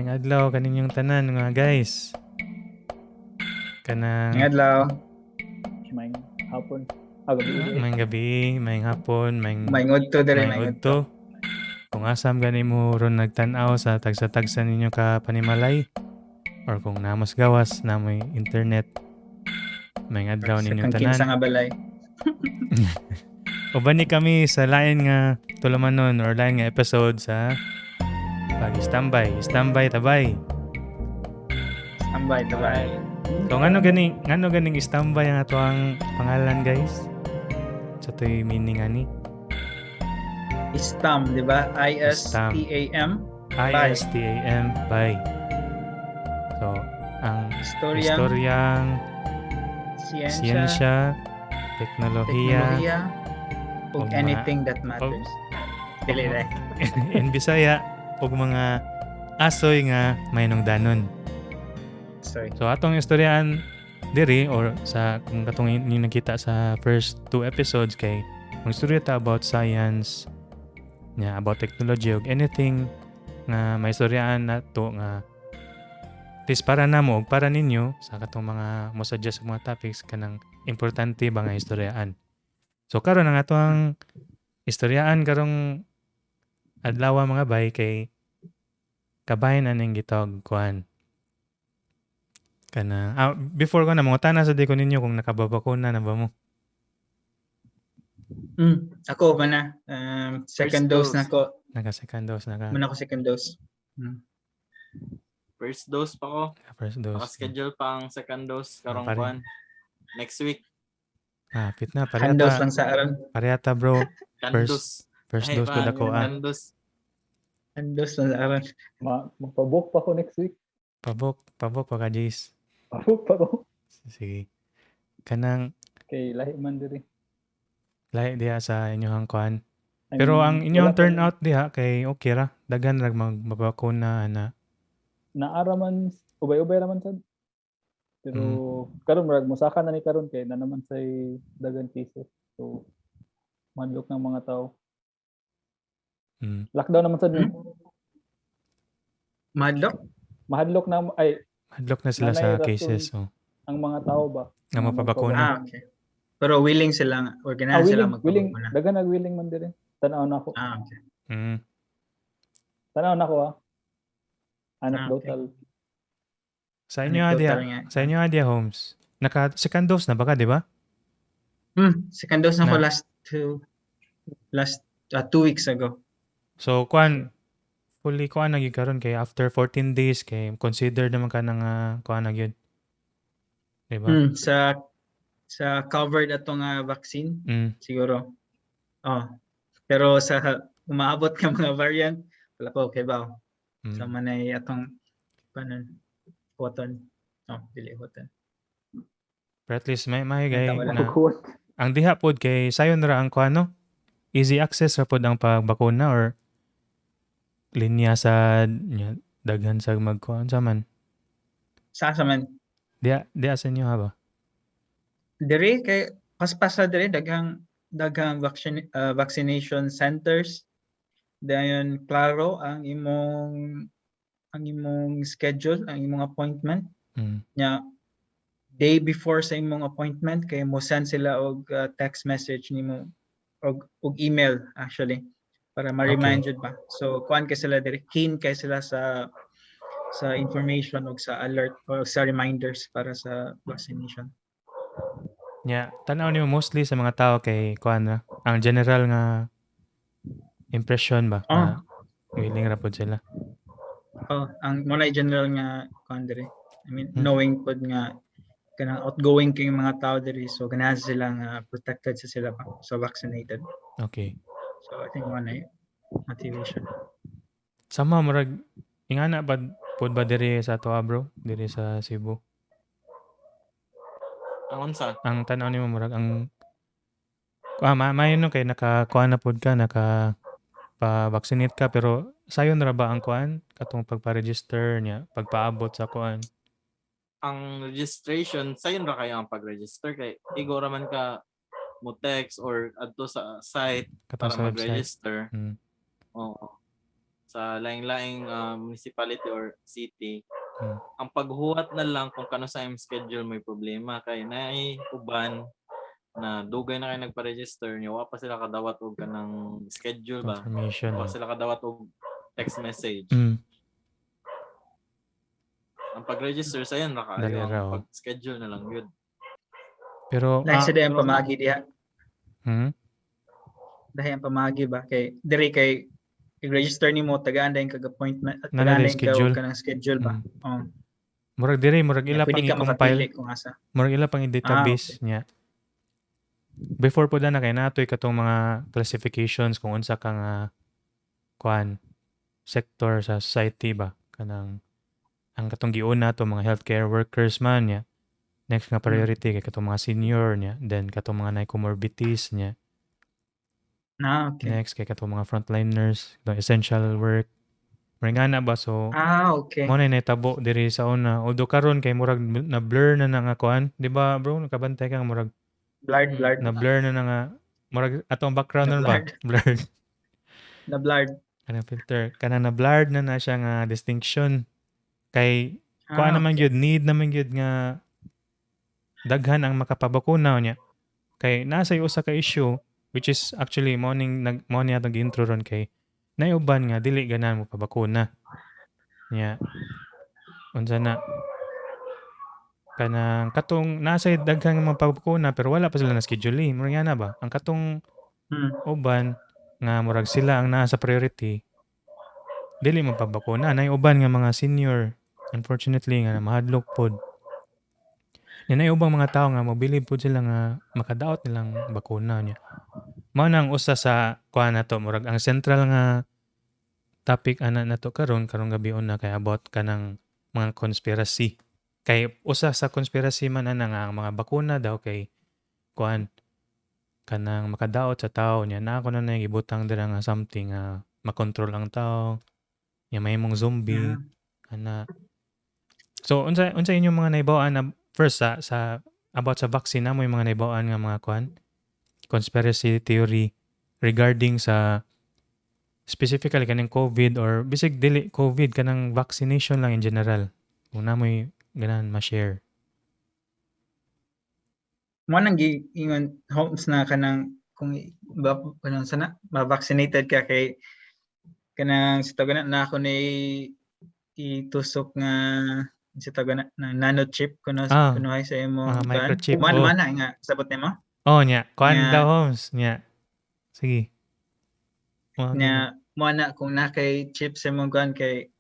Maayong adlaw kaninyong tanan mga guys. Kanang Adlaw. May hapon. Gabi. maayong gabi, maayong hapon, Maingod to dere, maingod to. udto. Kung asam gani mo ron nagtan-aw sa tagsa-tagsa ninyo ka panimalay or kung namos gawas na may internet. Maayong adlaw Sa ninyong kang tanan. kinsa nga balay. Uban ni kami sa lain nga tulamanon or lain nga episode sa pag-standby. Standby tabay. Ambay tabay. So ngano ganing standby ang ato ang pangalan guys? Sa to'y meaning ani? Istam, di ba? I-S-T-A-M. ISTAM by. So, ang Istoryang siyensya, teknolohiya, ug ug anything that matters. Dili ra. in Bisaya, ug mga asoy nga maynungdanon. Sorry. So, atong istoryaan diri or sa kung katong inyo nakita sa first 2 episodes kay magstorya ta about science, about technology ug anything nga may istoryaan nato nga at least para namo ug para ninyo sa katong mga mo suggest mga topics kanang importante ba nga istoryaan. So karon ang atong istoryaan karong adlaw mga bay kay kabahin aning gitawag kuan. Before ko na mga tana sa di ko ninyo kung nakababakuna na ba mo. Ako ba na? Second dose na ko. Naka-second dose na ka. Muna ko second dose. First dose pa ko. First dose. Naka-schedule pa ang second dose karong pare. buwan. Next week. Fit na. Handos lang sa aron. Parehata bro. Kandos. First dose ko dako Kandos. Handos lang sa aron. Magpabook pa ko next week. Pabok pa ka, Jace. Pabook pa ko. Sige. Kanang Kay lahi man diri. lahi diha sa inyong kuan. Pero ang inyong turnout diha kay okay ra. Daghan ra magbabakuna na. Naara man ubay-ubay raman sad. Pero karon murag musaka na ni karon kay na naman say dagan cases. So madlok ng mga tao. Lockdown naman sad ni. Madlock? Mahadlok na Hadlok na sila sa cases. ang mga tao ba Nga mapabakuna. Okay. Pero willing sila or ganahan sila willing, magpabakuna. dagan nag-willing man diri. Tanaw na ako. Okay. Tanaw na ako Okay. Anecdotal. Sa inyo Adia Holmes. Naka-second dose na baka, di ba? Second dose na ko last 2 weeks ago. So, fully na gyud karon kay after 14 days kay consider naman ka nang na gyud. Di ba? Sa covered ato nga vaccine siguro. Pero sa umaabot ka mga variant wala pa okay ba? Sa manay atong cotton. Dili cotton. Pero at least may gay Wala. na ang diha pod kay sayon ra ang kuano. Easy access ra pod ang pagbakuna or linya sa daghan sa magkuan sa man. Sa man? Diya sa inyo ha ba? Dire kay paspasa dire daghang vaccination centers. Dayon klaro ang imong schedule, ang imong appointment. Nya day before sa imong appointment kay mo send sila og text message nimo og email actually para ma-remind jud ba. So kuan kay sila dire, keen kay sila sa information og sa alert o sa reminders para sa vaccination. Tanaw niyo mostly sa mga tao kay kuan na ang general nga impression ba? Willing ra pod sila. Ang muna general nga kuan dire. I mean knowing pod nga kanang outgoing kay mga tao dire so ganahan sila nga protected sa sila pa so vaccinated. Okay. So I think one motivation. Sama murag ingana ba pod ba dire sa ato bro? Dire sa Cebu. Ang unsa? Ang tanaw nimo murag ang mayon no kay nakakuan na pod ka pa-vaccinate ka pero sayon ra ba ang kuan katong pagpa-register niya pagpaabot sa kuan? Ang registration sayon ra kayo ang pag-register kay igo ra man ka mo text or adto sa site para mag-register. Oo. sa laing-laing municipality or city, Hmm. ang paghuwat na lang kung kano sa imong schedule may problema kay naay uban na dugay na kayo nagpa-register niyo wa pa sila kadawat og kanang schedule ba, Confirmation. wa sila kadawat og text message. Mm. Ang pag-register sa yan Dali ang raw. pag-schedule na lang yun. Pero Dahil sa dayan pero- pamagi diha. Dahil ang pamagi ba kay diri kay i-register nimo tagaan dayon kag appointment at Nana tagaan day dayon schedule. ka ng schedule ba. Oh. murag diri murag ila pang Pwede ka i-compile, makapili kung asa. murag ila pang i-database niya. Before po na kay natoy katong mga classifications kung unsa ka nga kuan sector sa society ba kanang ang katong giuna to mga healthcare workers man niya. Next nga priority kay katong mga senior niya, then katong mga nay comorbidities niya. Okay. Next kay katong mga frontliners, katong essential work. Murag nga na ba so Okay. mo na natabo diri sa una. Although karon kay murag na blur na nga kuan, di ba bro? Nakabantay ka nga murag Blurred. na blur na nga murag atong background nun ba? Na-blurred. Blurred. Na blurred. Kanang filter. Kanang na blurred na siya nga distinction. Kay kuan naman gyud need naman gyud nga daghan ang makapabakuna niya. Kay nasa usa ka issue which is actually morning atong intro ron kay naiuban nga dili ganan mo pabakuna. Nya. Unsa na kanang katong nasa daghang mga pabakuna pero wala pa sila na schedule. Murag nga na ba? Ang katong uban nga murag sila ang nasa priority dili mo pabakuna. Naiuban nga mga senior unfortunately nga mahadlok pod. Yan ay ubang mga tao nga mobilib po sila nga makadaot nilang bakuna niya. Mao nang usa sa kuan nato murag ang central nga topic ana nato karon gabi na kay about kanang mga conspiracy. Kay usa sa conspiracy man ana nga ang mga bakuna daw kay kuan kanang makadaot sa tao niya na ako na gibutang dira nga something nga makontrol ang tao. Nya may mong zombie ana. So unsa inyong mga naibawaan na first sa about sa vaccine na mo yung mga naibawaan nga mga kuan conspiracy theory regarding sa specifically kanang COVID or bisig dili COVID kanang vaccination lang in general. Kung na mo'y ganan ma-share. Mo nang giingon homes na kanang kung kanang sana ma-vaccinated ka kay kanang sa taga na ako ni itusok nga sa taga na nanochip kuno ay sa imong microchip. Man nga sabot nimo. Oh nya, kuan daw homes nya. Sige. Nya mo na kung na kay chip sa imong kuan kay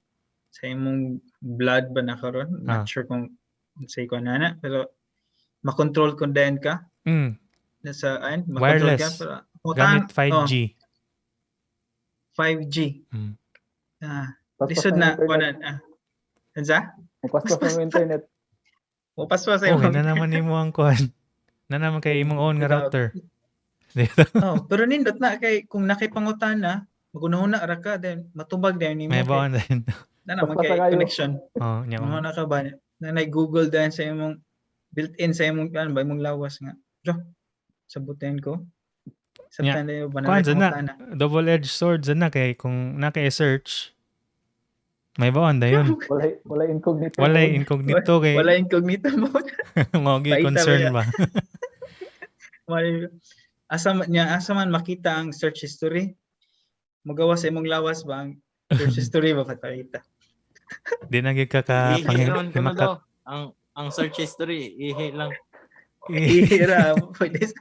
sa imong blood ba na karon? Not sure kung say ko na pero makontrol kung dayon ka. Sa makontrol ka pero gamit 5G. 5G. Lisod na kuan Anza? Paspas sa internet. Paspas sa imong. Na naman nimo ang kuan. Na naman kay imong own nga router. Pero nindot na kay kung nakipangutana, magunahuna ra ka then matubag din nimo. May bawon din. Na naman kay connection. Nya. Na ka ba na Google din sa imong built-in sa imong ba imong lawas nga. Sabutin ko. Sabtan din ba na double-edged sword na kay kung naka-search may bawon dayon. Wala incognito. Wala incognito kay. Wala incognito mode. Ngogi concern ba? Asa man makita ang search history. Magawa sa imong lawas ba ang search history ba pakita. Di na gyud ka daw ang search history ihi lang. Ihira pwede.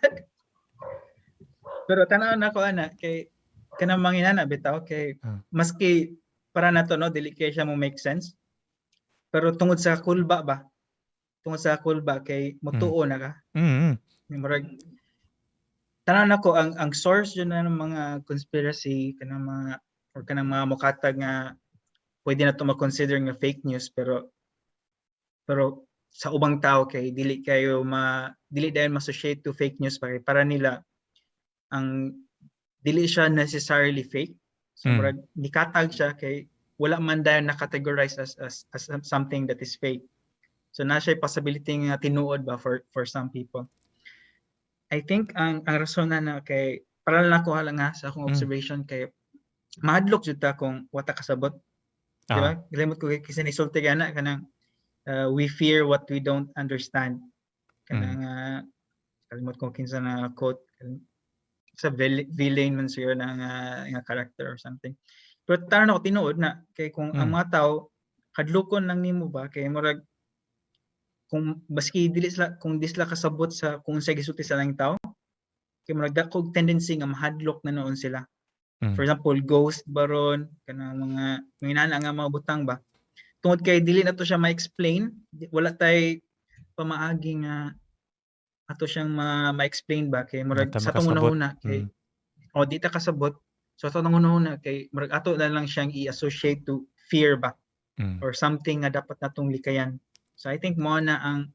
Pero tanaw na ko ana kay kanang manginana bitaw kay maski para nato no dili kay siya mo make sense. Pero tungod sa kulba ba? Tungod sa kulba kay motuo na ka. Murag tanan nako ang source yun ng mga conspiracy kanang mga mukatag nga pwede na to ma-consider nga fake news pero sa ubang tao kay dili dayon ma-associate to fake news para nila ang dili siya necessarily fake. So murag nikatag siya kay wala man dayon na-categorize as something that is fake. So na siya possibility nga tinuod ba for some people. I think ang rason na kay para lang ako lang sa akong observation kay mahadlok jud ta kung wata kasabot. Di ba? Ah, Limot ko kasi nisulti kana kanang we fear what we don't understand. Kanang kalimot ko kinsa na quote sa villain man siya nga character or something. Pero tanan ako tinuod na kay kung ang mga tao kadlukon lang nimo ba kay murag kung baski dili sila kung di sila kasabot sa kung sa gisulti sa lang tao kay murag dako tendency nga mahadlok na noon sila. For example, ghost baron kanang mga minana nga mga butang ba. Tungod kay dili na to siya ma-explain, wala tay pamaagi nga ato siyang ma-explain ba kay murag Basta sa tong makasabot. una kay o di ta kasabot so sa tong una kay murag ato na lang siyang i-associate to fear ba or something nga dapat natong likayan. So I think mo na ang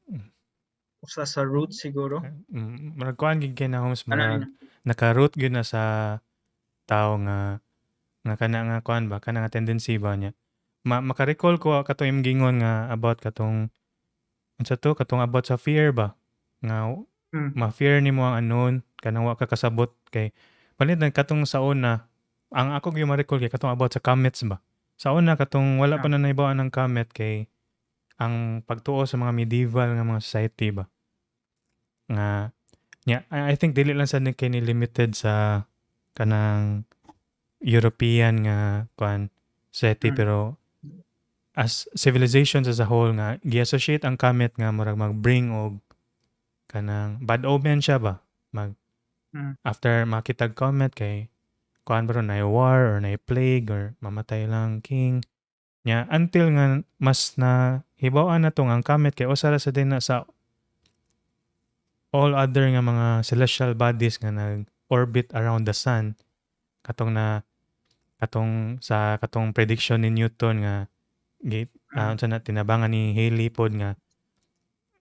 usa sa root siguro. Murag kuan gid kay na Holmes, Ano murag naka-root gyud na sa tao nga kana nga kuan ba, kana nga tendency ba niya. Maka-recall ko katong imong gingon nga about katong unsa to, katong about sa fear ba nga ma-fear nimo ang unknown kanang wa ka kasabot kay palit na katong sa una ang ako gyud ma-recall kay katong about sa comets ba. Sa una katong wala pa na nahibawan ang comet kay ang pagtuo sa mga medieval nga mga society ba nga I think dili lang sa kay ni limited sa kanang European nga kuan society pero as civilizations as a whole nga gi-associate ang comet nga murag mag-bring og kanang bad omen siya ba mag after makitag comet kay kuan ba ron na war or na plague or mamatay lang king nya until nga mas na hibaw-an na tong ang comet kay usa ra sa din na sa all other nga mga celestial bodies nga nag-orbit around the sun katong katong prediction ni Newton nga unsa na tinabangan ni Halley pod nga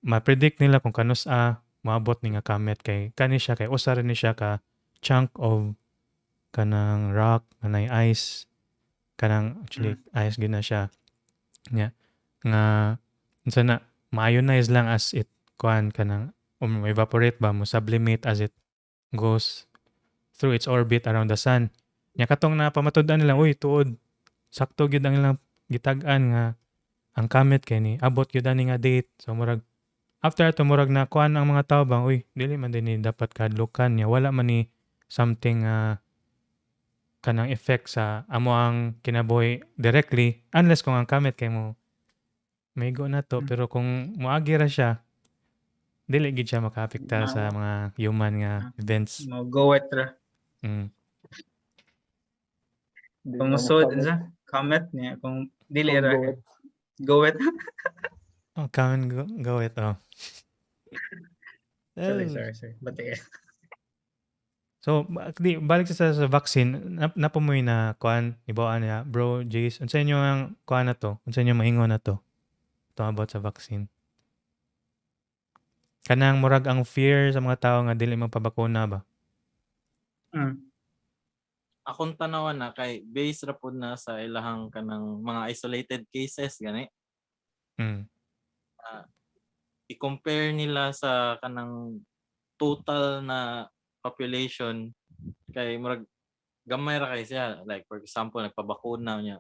ma-predict nila kung kanus-a moabot ni nga comet kay kani siya kay usa rin ni siya ka chunk of kanang rock kanang ice kanang actually ice gyud na siya nga unsa na ma-ionize lang as it kuan kanang evaporate ba mo sublimate as it goes through its orbit around the sun. Nya katong napamatud-an nila uy tuod sakto gyud ang ilang gitag-an nga ang comet kay ni abot gyud ani nga date. So murag after ato murag na kuan ang mga tao bang uy dili man din ni dapat kadlukan nya wala man ni something kanang effect sa amo ang kinabuhi directly unless kung ang comet kay mo maigo na to pero kung moagi ra siya dili gid siya makaapekta sa mga human nga events. Mo go at ra. Kung usod sa comet niya kung dili ra go at. Oh, come and go it. Oh. Sorry. Bati. So, balik sa vaccine, napamoy na kuan ibawaan niya, bro, Jace, unsa inyo ang kuan na to? Unsa inyo maingon na to? To about sa vaccine. Kanang murag ang fear sa mga tao nga dili magpabakuna ba? Akong tanawan na kay based ra pud na sa ilahang kanang mga isolated cases gani. I-compare nila sa kanang total na population kay murag gamay ra kay siya, like for example nagpabakuna niya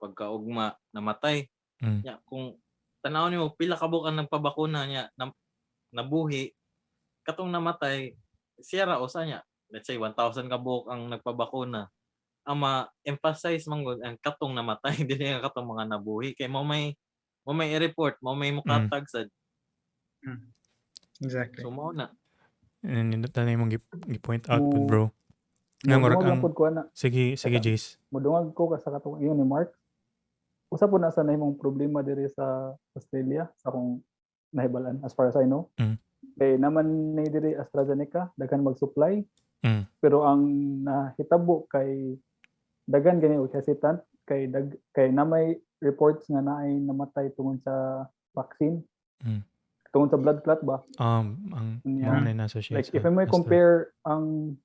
pagkaugma namatay niya kung tanaw nimo pila ka buok ang nagpabakuna niya nabuhi katong namatay siya ra usa niya let's say 1,000 ka buok ang nagpabakuna ang ma-emphasize man gud ang katong namatay dili ang katong mga nabuhi kay mo may i-report mo may mukatag sad. Exactly. So mo na Nindot na imong gi-point out pud bro. Nga murag ang sige Jace. Mudungag ko sa katong iyon ni Mark. Usa po na sa nahimong problema diri sa Australia sa akong nahibalan as far as I know. Kay naman ni diri AstraZeneca daghan mag-supply. Pero ang nahitabo kay daghan gani og hesitant kay namay reports nga naay namatay tungod sa vaccine. Tungod sa blood clot ba? Ang mga na-associate like if I may compare ang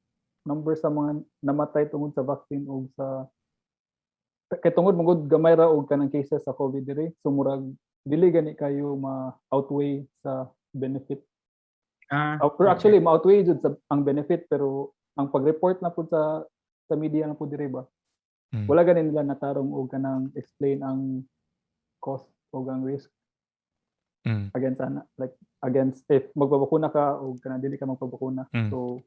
number sa mga namatay tungod sa vaccine o sa kay tungod mangod gamay ra og kanang cases sa COVID diri so murag dili gani kayo ma-outweigh sa benefit. Pero actually ma-outweigh jud sa ang benefit pero ang pag-report na pud sa media na pud diri ba Wala ganin nila natarong og kanang explain ang cost o ang risk against like against if magbabakuna ka o kanang dili ka magpabakuna. So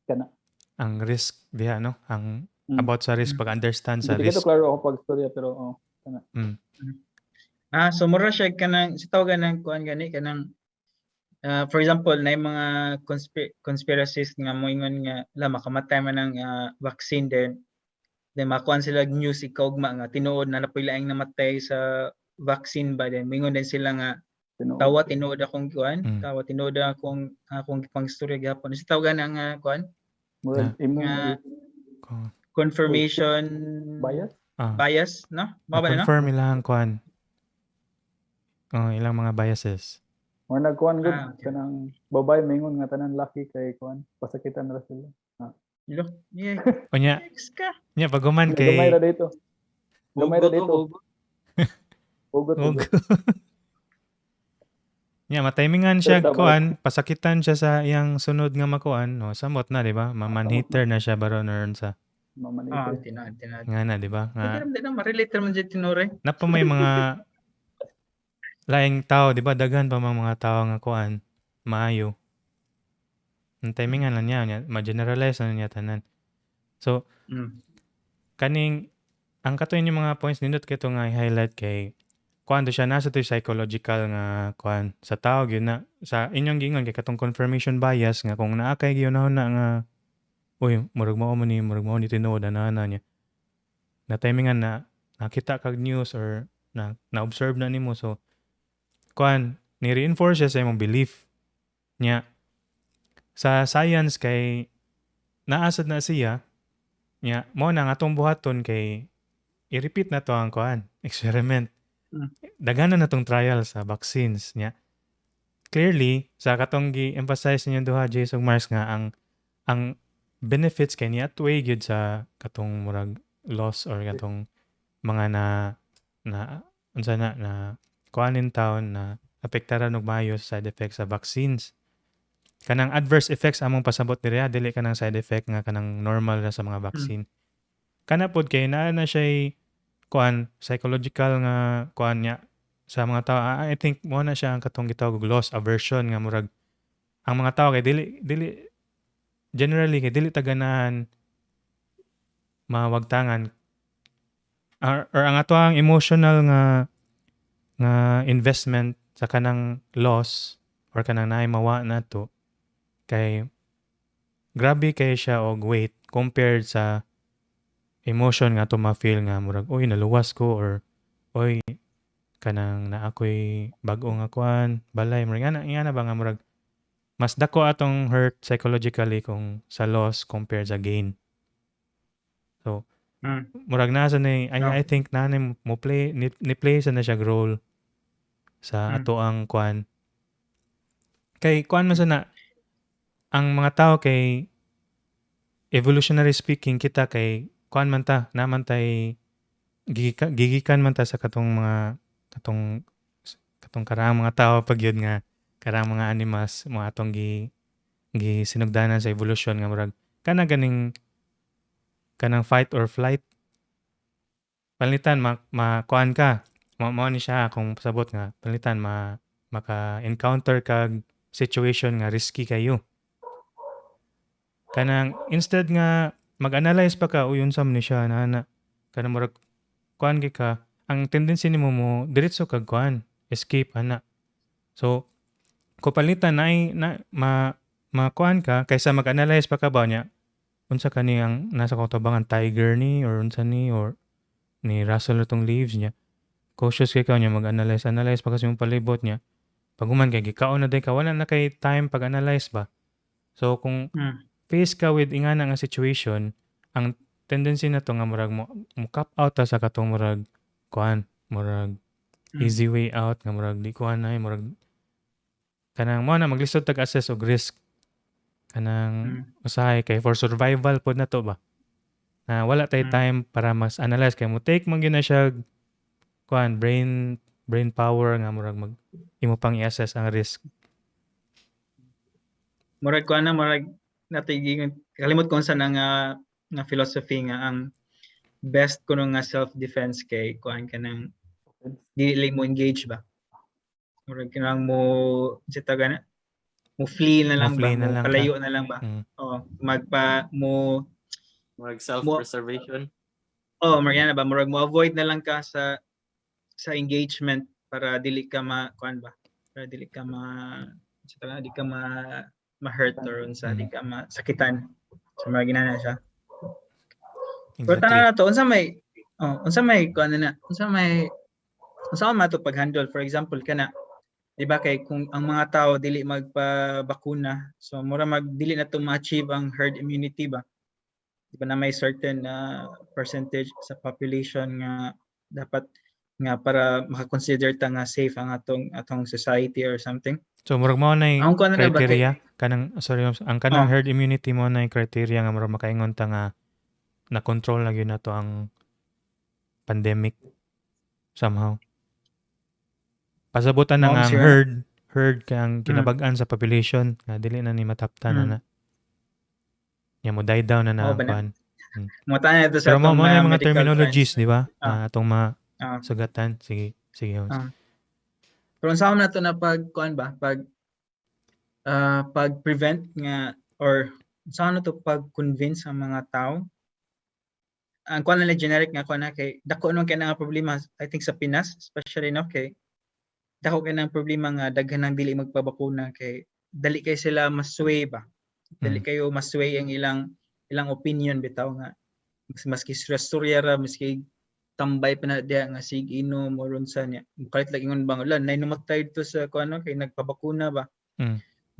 kana ang risk diha no, ang about sa risk pag-understand sa Hindi risk. ko klaro ako pag storya pero kana. So mura siya kanang sa tawagan ng kuan gani kanang for example na mga conspiracies nga moingon nga makamatay man ang vaccine then makuan sila news ikaugma nga tinuod na napoy laing namatay sa vaccine ba then moingon din sila nga tawa tinuod akong kuan tawa tinuod akong pangstorya gihapon sa tawagan ang kuan confirmation bias no confirm ilang kuan ilang mga biases or nagkuan gud kanang babay mingon nga tanan laki kay kuan pasakitan ra sila Onya paguman kay gamay ra dito ugot matimingan siya kuan pasakitan siya sa iyang sunod nga makuan no samot na di ba maman-hater na siya baron or sa tinad nga na di ba nga hindi na ma-relate man jud tinore napa may mga laing tao di ba daghan pa mga tao nga kuan maayo ang timingan lang niya ma-generalize na niya tanan so kaning ang katuin yung mga points nindot kito nga i-highlight kay kuan do siya nasa to psychological nga kuan sa tao gyud na sa inyong gingon kay katong confirmation bias nga kung naa kay gyunahon na nga uy murag mao ni tinuod ana niya na timingan na nakita kag news or na-observe na nimo so kuan ni reinforce siya sa imong belief nya sa science kay naasad na siya nya mo na nga atong buhaton kay i-repeat na to ang kuan experiment daghanan na tong trial sa vaccines nya clearly sa katong gi-emphasize ninyo duha Jason Mars nga ang benefits kay niya outweigh gyud sa katong murag loss or katong mga na unsa na kuanin taon na apektaran og maayo sa side effects sa vaccines kanang adverse effects among pasabot diri dili kanang side effect nga kanang normal ra sa mga vaccine kana pod kay naa na siya kuan psychological nga kuan niya sa mga tao I think mo na siya ang katong gitawag og loss aversion nga murag ang mga tao kay dili generally kay dili taganahan mawagtangan or ang ato ang emotional nga investment sa kanang loss or kanang naay mawa nato kay grabe kay siya og weight compared sa emotion nga to ma-feel nga murag oy naluwas ko or oy kanang na ako'y bag-o nga kuan balay murag ana ba nga murag mas dako atong hurt psychologically kung sa loss compared sa gain so murag nasa na I think na mo play ni play sa na siya role sa ato ang kuan kay kuan man sana ang mga tao kay evolutionary speaking kita kay kuan man ta naman tay gigikan man ta sa katong karang mga tao pag yun nga karang mga animals mga atong gisinugdanan sa evolution nga murag kana ganing kanang fight or flight palitan kuan ka mao ni siya kung pasabot nga palitan maka-encounter kag situation nga risky kayo kanang instead nga mag-analyze pa ka uyon sam ni siya na kanang murag kuan ka ang tendency nimo mo diretso kag kuan escape ana so kupalitan na kuan ka kaysa mag-analyze pa ka ba niya unsa kani ang nasa kautabangan tiger ni or unsa ni or ni Russell tong leaves niya cautious kay ka niya mag-analyze pa kasi yung palibot niya pag human kay gikaon na day ka wala na kay time pag-analyze ba so kung face ka with ingana nga situation ang tendency na to nga murag mo cap out ta sa katong murag kuan murag easy way out nga murag di kuan na murag kanang mo na maglisod tag assess og risk kanang usahay kay for survival pod na to ba na wala tay time para mas analyze kay mo take man gyud na siya kuan brain power nga murag imo pang i-assess ang risk murag kuan na murag natiging kalimot ko sa nga philosophy nga ang best kuno nga self-defense kay kuan ka nang dili mo engage ba. Murag kinang mo mo flee na lang ba, mo palayo na lang ba. Magpa mo self-preservation. Mariana ba, murag mo avoid na lang ka sa engagement para dili ka kuan ba. Para dili ka ma-hurt or unsa, di ka masakitan. So murag ginana siya. Pero tanan na to, unsa may kuan na, unsa man to pag-handle, for example kana, di ba kay kung ang mga tao dili magpabakuna, so mura dili na to ma-achieve ang herd immunity ba. Di ba na may certain percentage sa population nga dapat nga para maka-consider ta nga safe ang atong society or something. So murag mo na yung criteria kanang ang kanang herd immunity mo na yung criteria nga murag makaingon ta nga na-control na yun na to ang pandemic somehow. Pasabutan na nga ang herd kang kinabag-an sa population nga dili na ni mataptan na. Nya mo die down na na pan. Pero mo na yung mga terminologies, di ba? Atong sugatan. Sige. Pero saan na to na pag-kuan ba? Pag-prevent nga or saan na to pag-convince ang mga tao? Ang kuan na generic nga kuan na kay dako nung kay nga problema I think sa Pinas especially no kay dako kay nang problema nga daghan nang dili magpabakuna kay dali kay sila masway ba. Dali kayo masway ang ilang opinion bitaw nga maski storya ra maski tambay pa na diya nga sig inom or unsa niya kalit lang ingon bang lan nay namatay to sa kuno kay nagpabakuna ba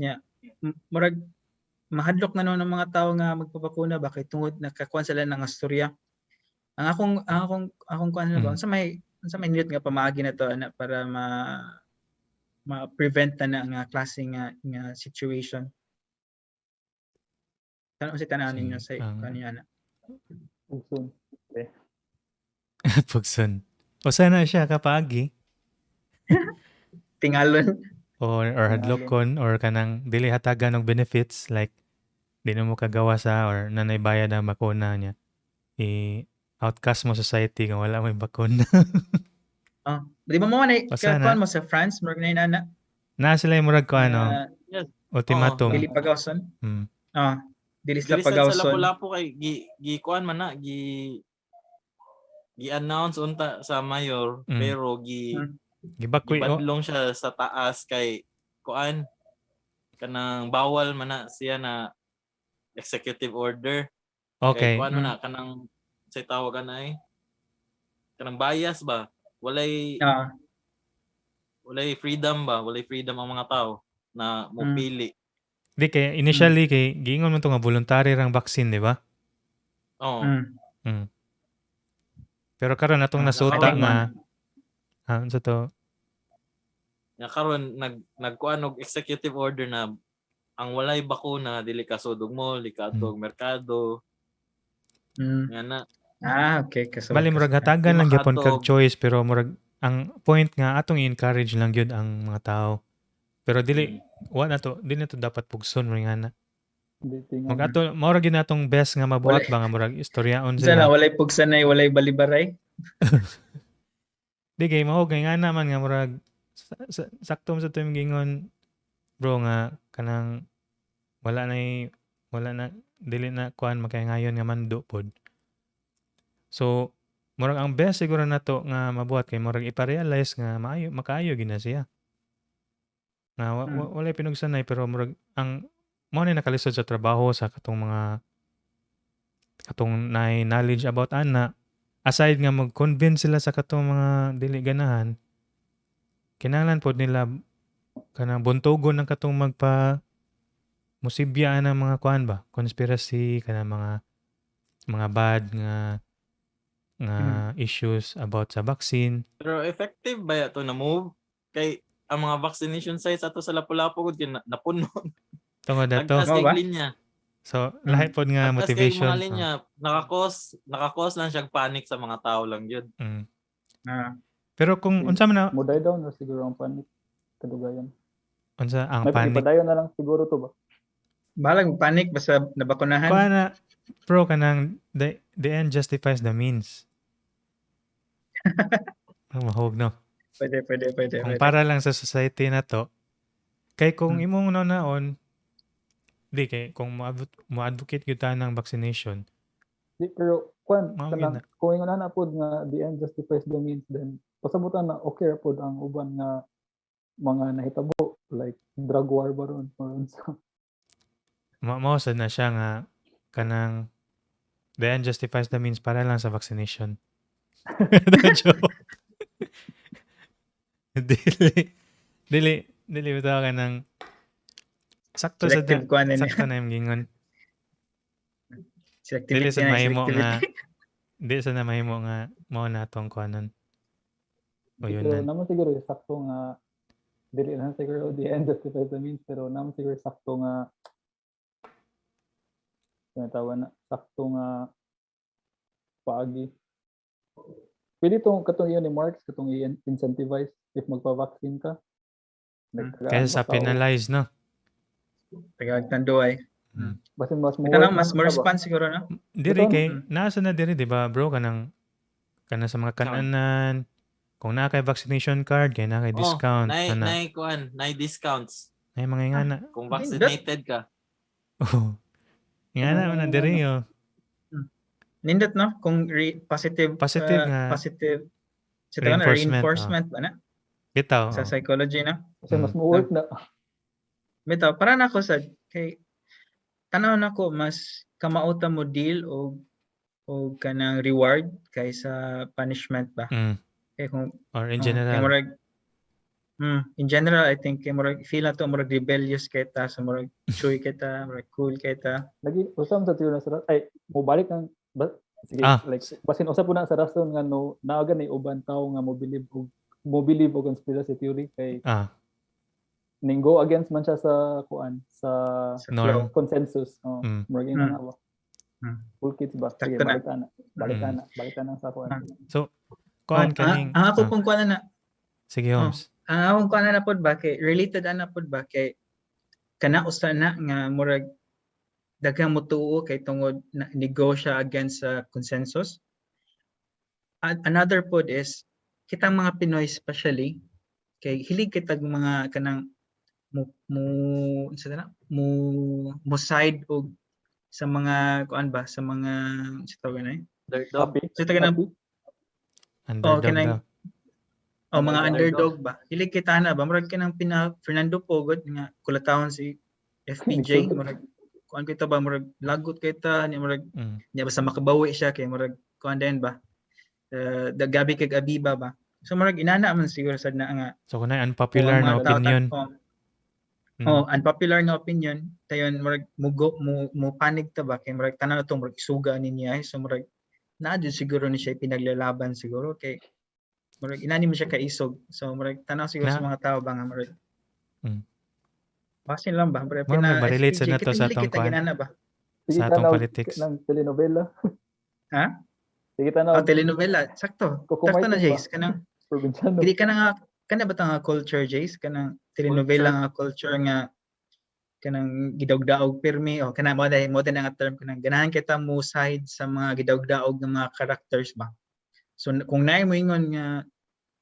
nya murag mahadlok na ng mga tao nga magpabakuna ba kay tungod nakakuan sila ng storya ang akong kuan na ba unsa may niyot nga pamaagi na to ana para ma-prevent na nga klase nga situation. Tanong si tanan ninyo sa kaniya na. Pugson. Okay. Pugson. O sana siya kapagi. Tingalon. Or hadlokon or kanang dili hatagan og benefits like di na mo kagawa sa or nanay bayad ang bakuna niya. Outcast mo society kung wala may bakuna. Di ba mo kuan mo sa France murag na inana? Na sila yung murag ko yes. Ultimatum. Dili pagawson. Dili sila pagawson. Sa Lapu-Lapu kay kuan man na gi-announce unta sa mayor pero gibadlong siya sa taas kay kuan kanang bawal man na siya na executive order. Okay. Kay kuan man na kanang say tawagan ay kanang bias ba walay freedom ba walay freedom ang mga tao na mopili. Di kay initially kay giingon man to nga voluntary rang vaccine, di ba? Oo. Pero karon atong nasuta nga sa to. Ya karon nagkuan og executive order na ang walay bakuna dili ka sudog mo, dili ka atog merkado. Nga na. Okay. Bali murag hatagan lang gyapon kag choice pero murag ang point nga atong i-encourage lang gyud ang mga tao. Pero dili dili na to dapat pugson mo nga na. Mag ato mao ra gyud natong best nga mabuhat ba nga murag istoryaon sila. Sana walay pugsanay, walay balibaray. Di kay mao nga naman nga murag sakto sa tuwing gingon bro nga kanang wala na dili na kuan makaingayon nga mando pod. So murag ang best siguro nato nga mabuhat kay murag ipa-realize nga makaayo gina siya. Nga walay pinugsanay pero murag ang mo na nakalisod sa trabaho sa katong knowledge about ana aside nga mag-convince sila sa katong mga dili ganahan kinahanglan pod nila kanang buntogon ng katong musibya ng mga kuan ba conspiracy kanang mga bad nga issues about sa vaccine. Pero effective ba ito na move kay ang mga vaccination sites ato sa Lapu-Lapu gud napuno. Tungod dato. So lahi pod nga motivation. Mga linya nakakos lang siya panic sa mga tao lang yun. Pero kung unsa man na moday daw na siguro ang panic kadugayan. Unsa ang panic? Ipadayon na lang siguro to ba? Balang panic basta nabakunahan. Kuha na Pro kanang the end justifies the means. Mahog no. Pwede. Kung para lang sa society na to, kay kung Hmm. imong naon, di kay kung mo-advocate gyud ta ng vaccination, Di, pero kung mao gyud kanang na. kung ingon na pod nga the end justifies the means, then pasabutan na okay ra pod ang uban nga mga nahitabo like drug war baron or unsa. Mao sad na siya nga kanang the end justifies the means para lang sa vaccination. Joke. dili bitaw ka ng sakto sa Selective kuan na sakto na yung gingon. Selectivity Dili sa na mahimo nga selectivity. di sa na mahimo nga mao na tong kuanon. O yun Pero na. naman siguro sakto nga dili lang siguro the end justifies the means, pero naman siguro sakto nga tinatawag na sakto nga paagi. Pwede itong katong iyon ni Marx, katong i-incentivize if magpa-vaccine ka. Kaysa sa penalize, no? Tagag tanduay. Basin mas Ito na, mas more response siguro, no? Diri Beton. kay nasa na diri, di ba, bro, kanang sa mga kananan, kung na kay vaccination card, kay na kay discount, Nay discounts. Ay mga ingana. Kung vaccinated ka. Oh. Ingana man na diri yo. Nindot, no? Kung positive nga positive sa reinforcement, ba na? Bitaw. Sa psychology, na? Kasi mas mo-work na. Bitaw, para na ako sa kay tanaw na ko mas kamauta mo deal o kanang reward kaysa punishment ba? Kaya kung or in general. In general, I think kay murag feel na to murag rebellious kay ta, so murag choy kay ta, murag cool kay ta. Lagi usam sa tiyo na sa ay mo balik ang sige, like basin usap po na sa rason nga no naaga ni uban tao nga mo believe og conspiracy theory kay ning go against man siya sa kuan sa norm consensus. Murag ina na ba. Full kids ba? Sige, balik na sa kuan. So kuan kaning ako kung kuan na. Sige, Holmes. Ang kuan na pod ba kay related na pod ba kay kana usa na nga murag daghang motuo kay tungod na negosya against consensus. Another pod is kitang mga Pinoy especially kay hilig kitag mga kanang mo side og sa mga kuan ba sa mga sa tawag na underdog mga underdog ba hilig kita na ba murag kanang Fernando Pogod nga kulatawon si FPJ murag kuan kita ba murag lagot kita ni murag niya basta makabawi siya kay murag kuan din ba Gabi kay Abiba ba so murag inana man siguro sad na nga so kunay unpopular na opinion unpopular na opinion tayon murag mo panig ta ba kay murag tanan to murag isuga ni niya so murag naa jud siguro ni siya pinaglalaban siguro kay murag inani mo siya kaisog so murag tanaw siguro sa mga tao ba nga murag basin lang ba murag relate sa nato sa atong kuan sa atong politics ng telenovela sige tanaw telenovela sakto na Jace kanang dili ka na nga kana ba nga culture Jace kanang telenovela nga culture nga kanang gidawdaog pirmi o kana mo na nga term kanang ganahan kita mo side sa mga gidawdaog nga mga characters ba so kung naay mo ingon nga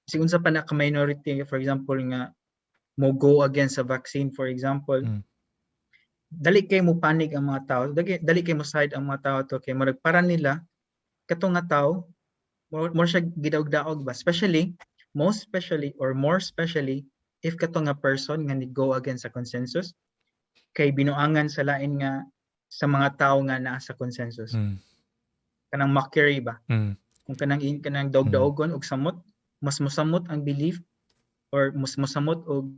sigun sa panaka minority for example nga mo go against sa vaccine for example dali kay mo panig ang mga tao dali kay mo side ang mga tao to kay murag para nila katong nga tao more siya gidawdaog ba more especially if katong nga person nga ni go against sa consensus kay binuangan sa lain nga sa mga tao nga naa sa consensus kanang mockery ba kung kanang dawdaogon og samot mas mosamot ang belief or mas mosamot og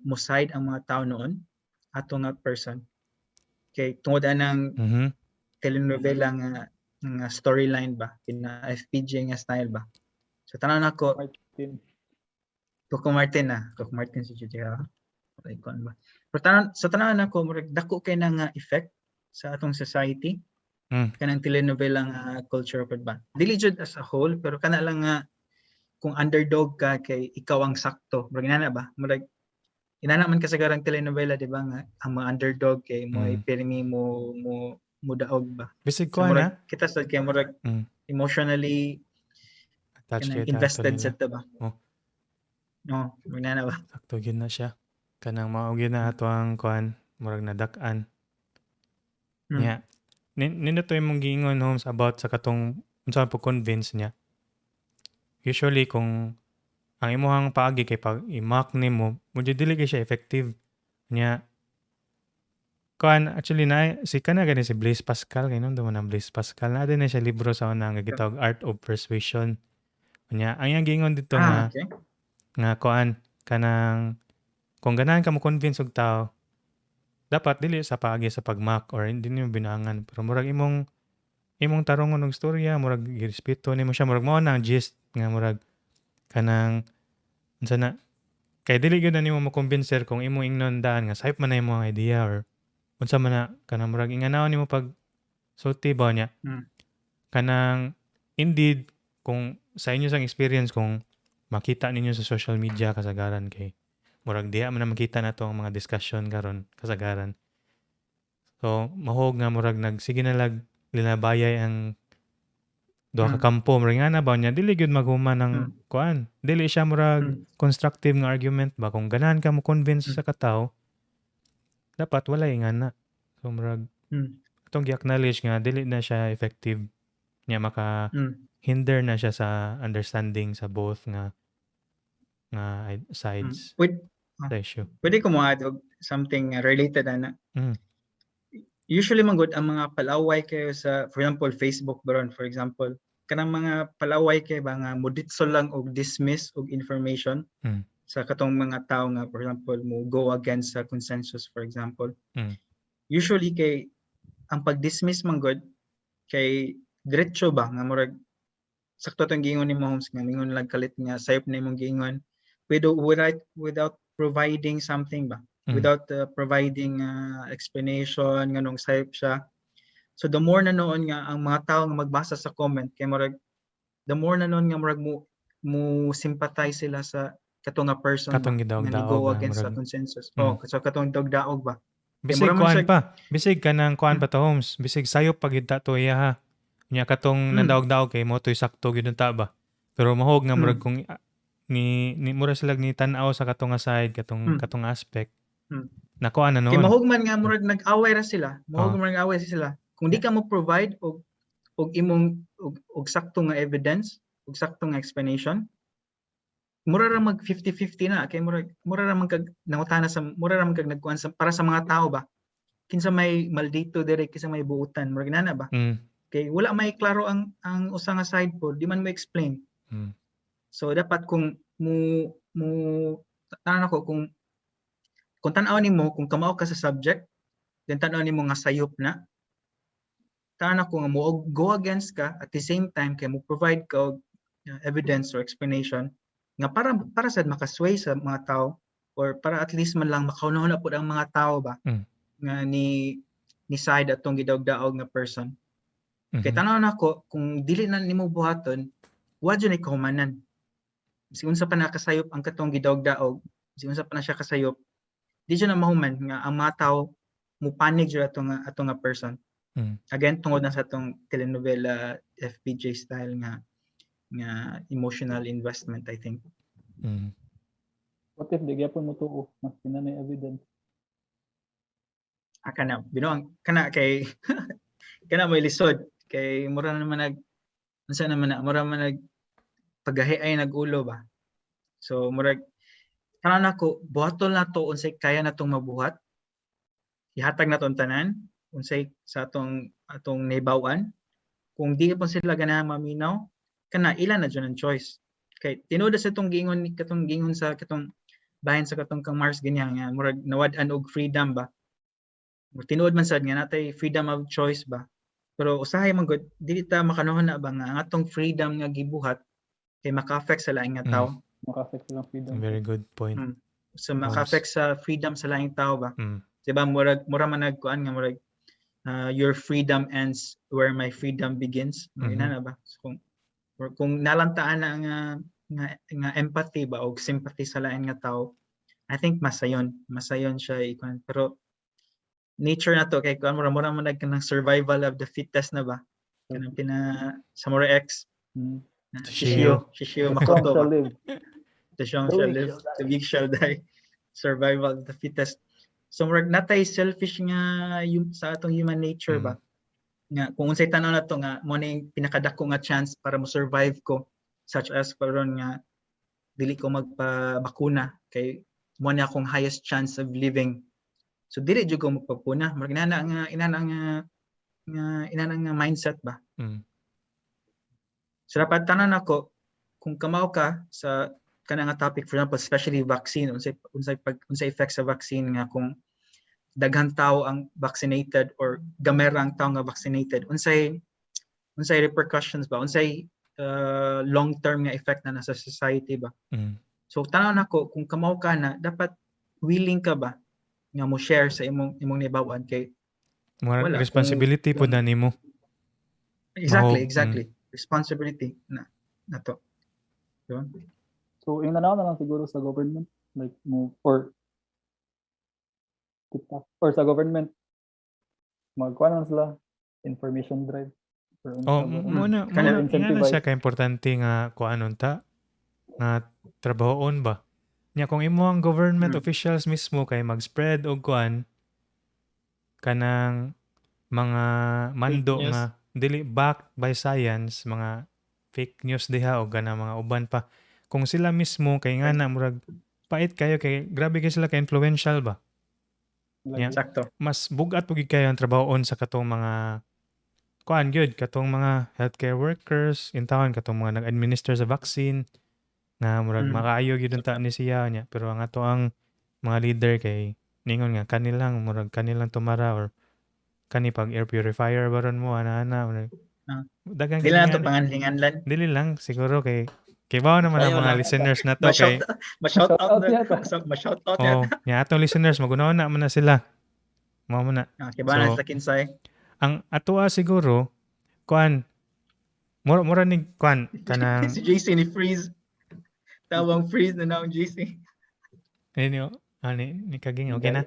moside ang mga tao noon ato nga person kay tungod anang telenovela nga storyline ba kina FPJ nga style ba so tanan nako Coco Martin si Julia icon ba pero tanan nako murag dako kay na nga effect sa atong society kanang telenovela nga culture pod ba dili jud as a whole pero kana lang nga kung underdog ka kay ikaw ang sakto murag inana ba murag inana man kasagarang telenovela di ba nga ang mga underdog kay mo ipirmi mo mudaog ba. Bisig So ko murag na. kita sad kay murag Attached emotionally kanang kay ta invested nila. sa ta ba. Oh. No, magna ba. Sakto gyud na siya. Kanang mao gyud na ato ang kuan, murag nadak-an. Nya. Nindot to imong giingon Holmes about sa katong unsa po convince niya. Usually kung ang imong paagi kay pag i-mock nimo, mo dili kay siya effective. Nya kuan actually na si kana gani si Blaise Pascal kay nung man ang Blaise Pascal na din na siya libro sa una nga gitawag Art of Persuasion. Nya ang iyang giingon dito Okay. nga kuan kanang kung ganahan ka mo convince og tao, dapat dili sa paagi sa pag-mock or hindi nimo binangan pero murag imong tarongon og storya, murag girespeto nimo siya, murag mao na ang gist nga murag kanang unsa na kay dili gyud na nimo mo-convincer kung imong ingnon-daan nga sayop man na imong idea or unsa man na kanang murag inganawon nimo pag sulti ba niya. Kanang indeed kung sa inyo sang experience kung makita ninyo sa social media kasagaran kay murag diha man na makita nato ang mga discussion karon kasagaran. So mahog nga murag sige na lag linabayay ang duha ka kampo murag nga na ba niya dili gyud maghuman ng kuan. Dili siya murag constructive nga argument ba kung ganahan ka mo convince sa katawo dapat walay nga na. So murag atong gi-acknowledge nga dili na siya effective nya maka hinder na siya sa understanding sa both nga sides sa issue. Pwede ko mo add og something related ana. Usually man gud ang mga palaway kayo sa for example Facebook baron for example kanang mga palaway kay ba nga moditso lang og dismiss og information sa katong mga tao nga for example mo go against sa consensus for example. Usually kay ang pag-dismiss man gud kay diretso ba nga murag sakto tong giingon ni Holmes nga mingon lang kalit nga sayop na imong giingon without providing something ba without providing explanation nganong sayop siya. So the more na noon nga ang mga tao nga magbasa sa comment kay murag the more na noon nga murag mo sympathize sila sa katong nga person katong nga go against sa consensus. So katong dog-daog ba. Bisig kuan pa. Bisig kanang kuan pa to Holmes. Bisig sayop pag ita to iya ha. Nya katong nandaog-daog kay mo toy sakto gyud ta ba. Pero mahog nga murag kung ni mura sila ni tan-aw sa katong side katong aspect. Nakuha na noon. Kay mahog man nga murag nag-away ra sila. Mahog man nag-away sila. Kung di ka mo provide og imong og sakto nga evidence, og sakto nga explanation, mura ra mag 50-50 na kay mura ra man kag nangutana sa mura ra man kag nagkuan sa para sa mga tao ba. Kinsa may maldito dire kinsa may buutan, murag nana ba. Kay wala may klaro ang usa nga side po, di man mo explain. So dapat kung mo tanan ako kung tan-aw nimo kung kamao ka sa subject, then tan-aw nimo nga sayop na. Tanan ako nga mo go against ka at the same time kay mo provide ka og evidence or explanation nga para sad makasway sa mga tao or para at least man lang makaunahon na pud ang mga tao ba nga ni side atong gidaog-daog nga person. Kay tanaw nako kung dili na nimo buhaton, wa jud ni kahumanan. Bisig unsa pa nakasayop ang katong gidaog-daog, bisig unsa pa na siya kasayop, di siya na mahuman nga ang mga tao mo panig jud atong nga person. Again tungod na sa atong telenovela FPJ style nga emotional investment I think. What if di gyapon mo tuo mas kinanay evidence? Kana binuang kana kay kana may lisod kay mura naman mura man pagahiay nagulo ba. So murag tanan nako buhaton na to unsay kaya natong mabuhat. Ihatag naton tanan unsay sa atong nahibaw-an. Kung di pa sila ganahan maminaw, kana ilan na dyan ang choice. Kay tinuod sa itong gingon sa katong bahin sa katong kang Mars ganyan nga murag nawad-an og freedom ba. Tinuod man sad nga natay freedom of choice ba. Pero usahay man gud dili ta makanuhon na ba nga ang atong freedom nga gibuhat kay maka-affect sa laing nga tawo. Maka-affect sa freedom. Very good point. So maka-affect sa freedom sa laing tao ba. Diba mura man nagkuan nga murag your freedom ends where my freedom begins. Na ba? So, kung nalantaan na nga empathy ba o sympathy sa lain nga tao, I think masayon siya ikuan. Pero nature na to kay kuan mura man kanang survival of the fittest na ba. Kanang Samurai X. Shishio. Shishio The strong Makoto shall ba. live. The strong The shall weak live, shall die. the weak shall die. Survival of the fittest. So murag natay selfish nga yung sa atong human nature ba. Nga kung unsay tan-aw nato nga mo na yung pinakadako nga chance para mo survive ko, such as karon nga dili ko magpabakuna kay mo na akong highest chance of living. So dili jud ko magpabakuna. Murag inana nga mindset ba. So dapat tanan ako kung kamaw ka sa kana nga topic, for example, especially vaccine, unsay effects sa vaccine nga kung daghang tao ang vaccinated or gamay ra ang tao nga vaccinated, unsay repercussions ba, unsay long term nga effect na nasa society ba. So tanan ako kung kamaw ka na, dapat willing ka ba nga mo share sa imong nibawan kay wala responsibility po na nimo. Exactly. Responsibility na to. Diba? So, yung nanaw na lang siguro sa government, like mo, or sa government, magkuha na sila, information drive. Muna na siya ka-importante nga kuanon ta, nga trabahoon ba. Nya kung imo ang government officials mismo kay mag-spread og kuan, kanang mga mando nga dili backed by science, mga fake news diha o ganang mga uban pa. Kung sila mismo kay nga na murag pait kayo kay grabe kay sila ka influential ba. Sakto. Mas bugat pugid kayo ang trabahoon sa katong mga kuan gyud katong mga healthcare workers in town, katong mga nag-administer sa vaccine nga murag makaayo gyud ta ni siya nya, pero ang ato ang mga leader kay ningon nga kanilang tumara or kani pag air purifier baron mo ana dagang dili lang to panganlinganlan. Dili lang siguro kay bawo naman ang mga listeners na to kay ma-shout out nya atong listeners magunaon na man na sila. Mao man na. Kay ba na sa kinsay? Ang atoa siguro kuan mura ni kuan kanang si JC ni freeze. Tawang freeze na naong JC. Ni kaging okay na?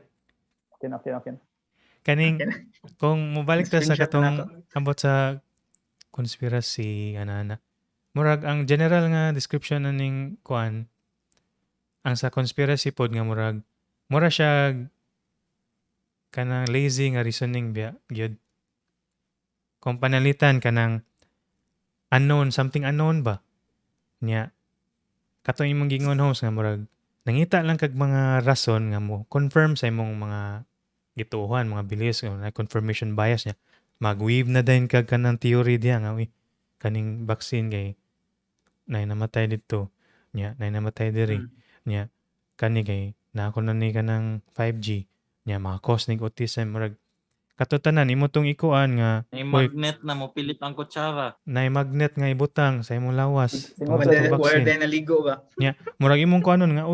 Okay. Kaning kung mobalik ta sa katong abot sa conspiracy ana murag ang general nga description na ning kuan ang sa conspiracy pod nga mura siya kanang lazy nga reasoning biya gyud. Kung panalitan kanang something unknown ba nya katong imong gingon host nga murag nangita lang kag mga rason nga mo confirm sa imong mga gituohan, mga beliefs, na confirmation bias nya mag-weave na din kag kanang theory diya nga kaning vaccine kay nay namatay dito nya nay namatay diri nya kani kay na ako na ni kanang 5G nya maka-cause ning autism murag katutanan imo tong ikuan nga may magnet na mo pilit ang kutsara. Nay magnet nga ibutang sa imong lawas. Wala din naligo ba? Nya murag imong kuanon nga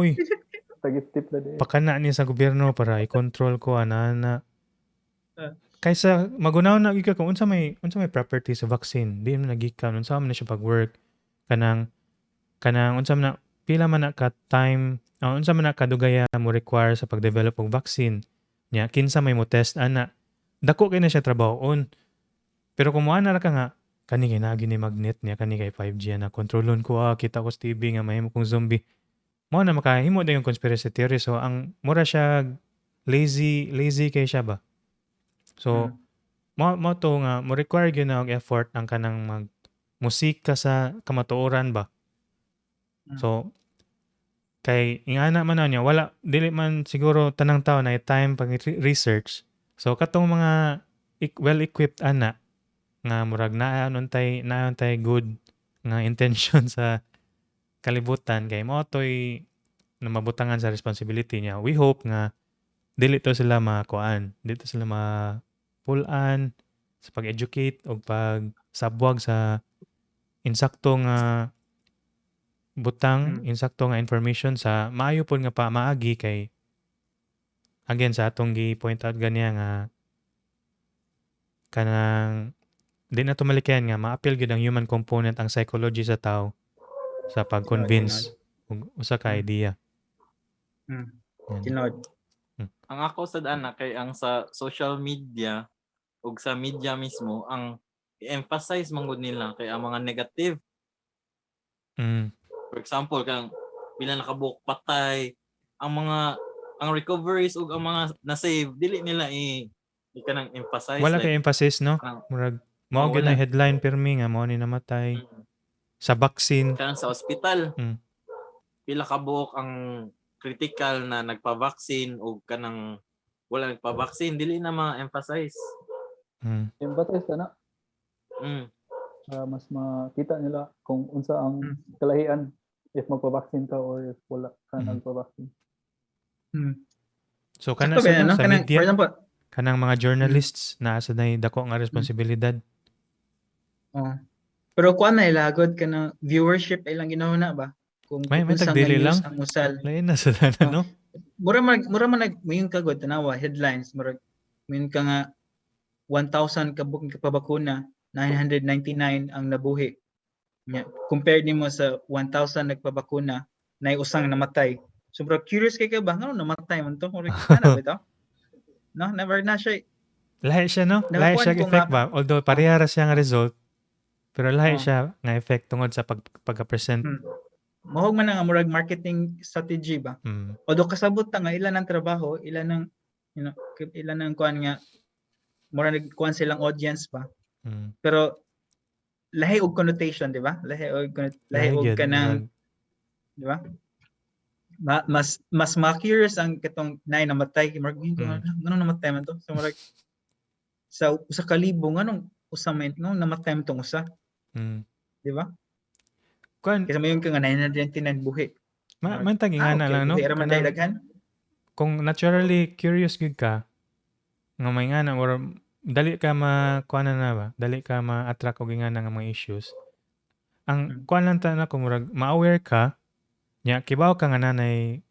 tagit-tip na din. pakana ni sa gobyerno para i-control ko ana kaysa magunaw na gyud ka kung unsa may property sa vaccine di man nagikan unsa man siya pag-work kanang unsa man na pila man na ka time unsa man na kadugaya mo require sa pag-develop og vaccine nya kinsa may mo test ana dako kay na siya trabahoon pero kung mo ana ra ka nga kani kay naagi ni magnet niya kani kay 5G na kontrolon ko kita ko sa TV nga mahimo kong zombie mo na makahimo din yung conspiracy theory so ang mura siya lazy kay siya ba so mo to nga mo require gyud na og effort ang kanang musika sa kamatuoran ba so kay ingana man niya wala dili man siguro tanang tawo na time pag research so katong mga well equipped ana nga murag naon tay good nga intention sa kalibutan kay mo toy na mabutangan sa responsibility niya. We hope nga dili to sila makuan, dili to sila mapulan sa pag-educate o pagsabwag sa insakto nga butang, insakto nga information sa maayo pod nga maagi kay again sa atong gi-point out ganiya nga kanang di na tumalikayan nga ma-appeal gyud ang human component ang psychology sa tao sa pag-convince og usa ka idea. Tinod. Ang ako sa daan kay ang sa social media ug sa media mismo ang i-emphasize man gud nila kay ang mga negative. For example kang pila nakabuok patay ang recoveries ug ang mga na-save dili nila kanang emphasize Wala like kay emphasis, no? kanang Murag mao gyud wala. na headline pirmi nga mao ni namatay sa vaccine. Kanang sa ospital Mm. pila ka buok ang critical na nagpa-vaccine o kanang wala nagpa-vaccine dili na ma-emphasize. Empathize ka na. Mas makita nila kung unsa ang kalahian if magpa-vaccine ka or if wala ka nagpa-vaccine. So kana Sakto ba sa, yan, no? sa Kanang, for media, example, kanang mga journalists na sa dako nga responsibilidad. Pero kuan na ilagod ka ng viewership ay lang ginahuna ba? Kung May unsa nga tagdili news lang. ang usal. Lain na sa dana, no? Mura man mayon kagod tanawa headlines mura mayon ka nga 1,000 ka bakuna 999 ang nabuhi. Compared nimo sa 1,000 nagpabakuna na usang namatay. So bro, curious kay ka ba ngano namatay man to? Ano ba ito? No, never na siya. Lahi siya, no? Lahi siya effect ba? Although parehara siya nga result, pero lahi siya nga effect tungod sa pagka-present. Mahog man nga murag marketing strategy ba? Although kasabot ta nga ilan ang trabaho, ilan ang ilan ang kuan nga murag nagkuan silang audience ba? Pero lahi og connotation, di ba? Lahi og kanang, di ba? Mas ma-curious ang katong nay namatay murag ngano namatay man to? So murag sa usa ka libo nganong usa man namatay man tong usa. Di ba? Kasi mayon ka nga 999 buhi. Man tagi nga na lang, no? Kung naturally curious gid ka, nga may nga na or dali ka kuana na ba? Dali ka ma-attract og nga na nga mga issues. Ang kuan lang ta na kung murag ma-aware ka, nya kibaw ka nga nanay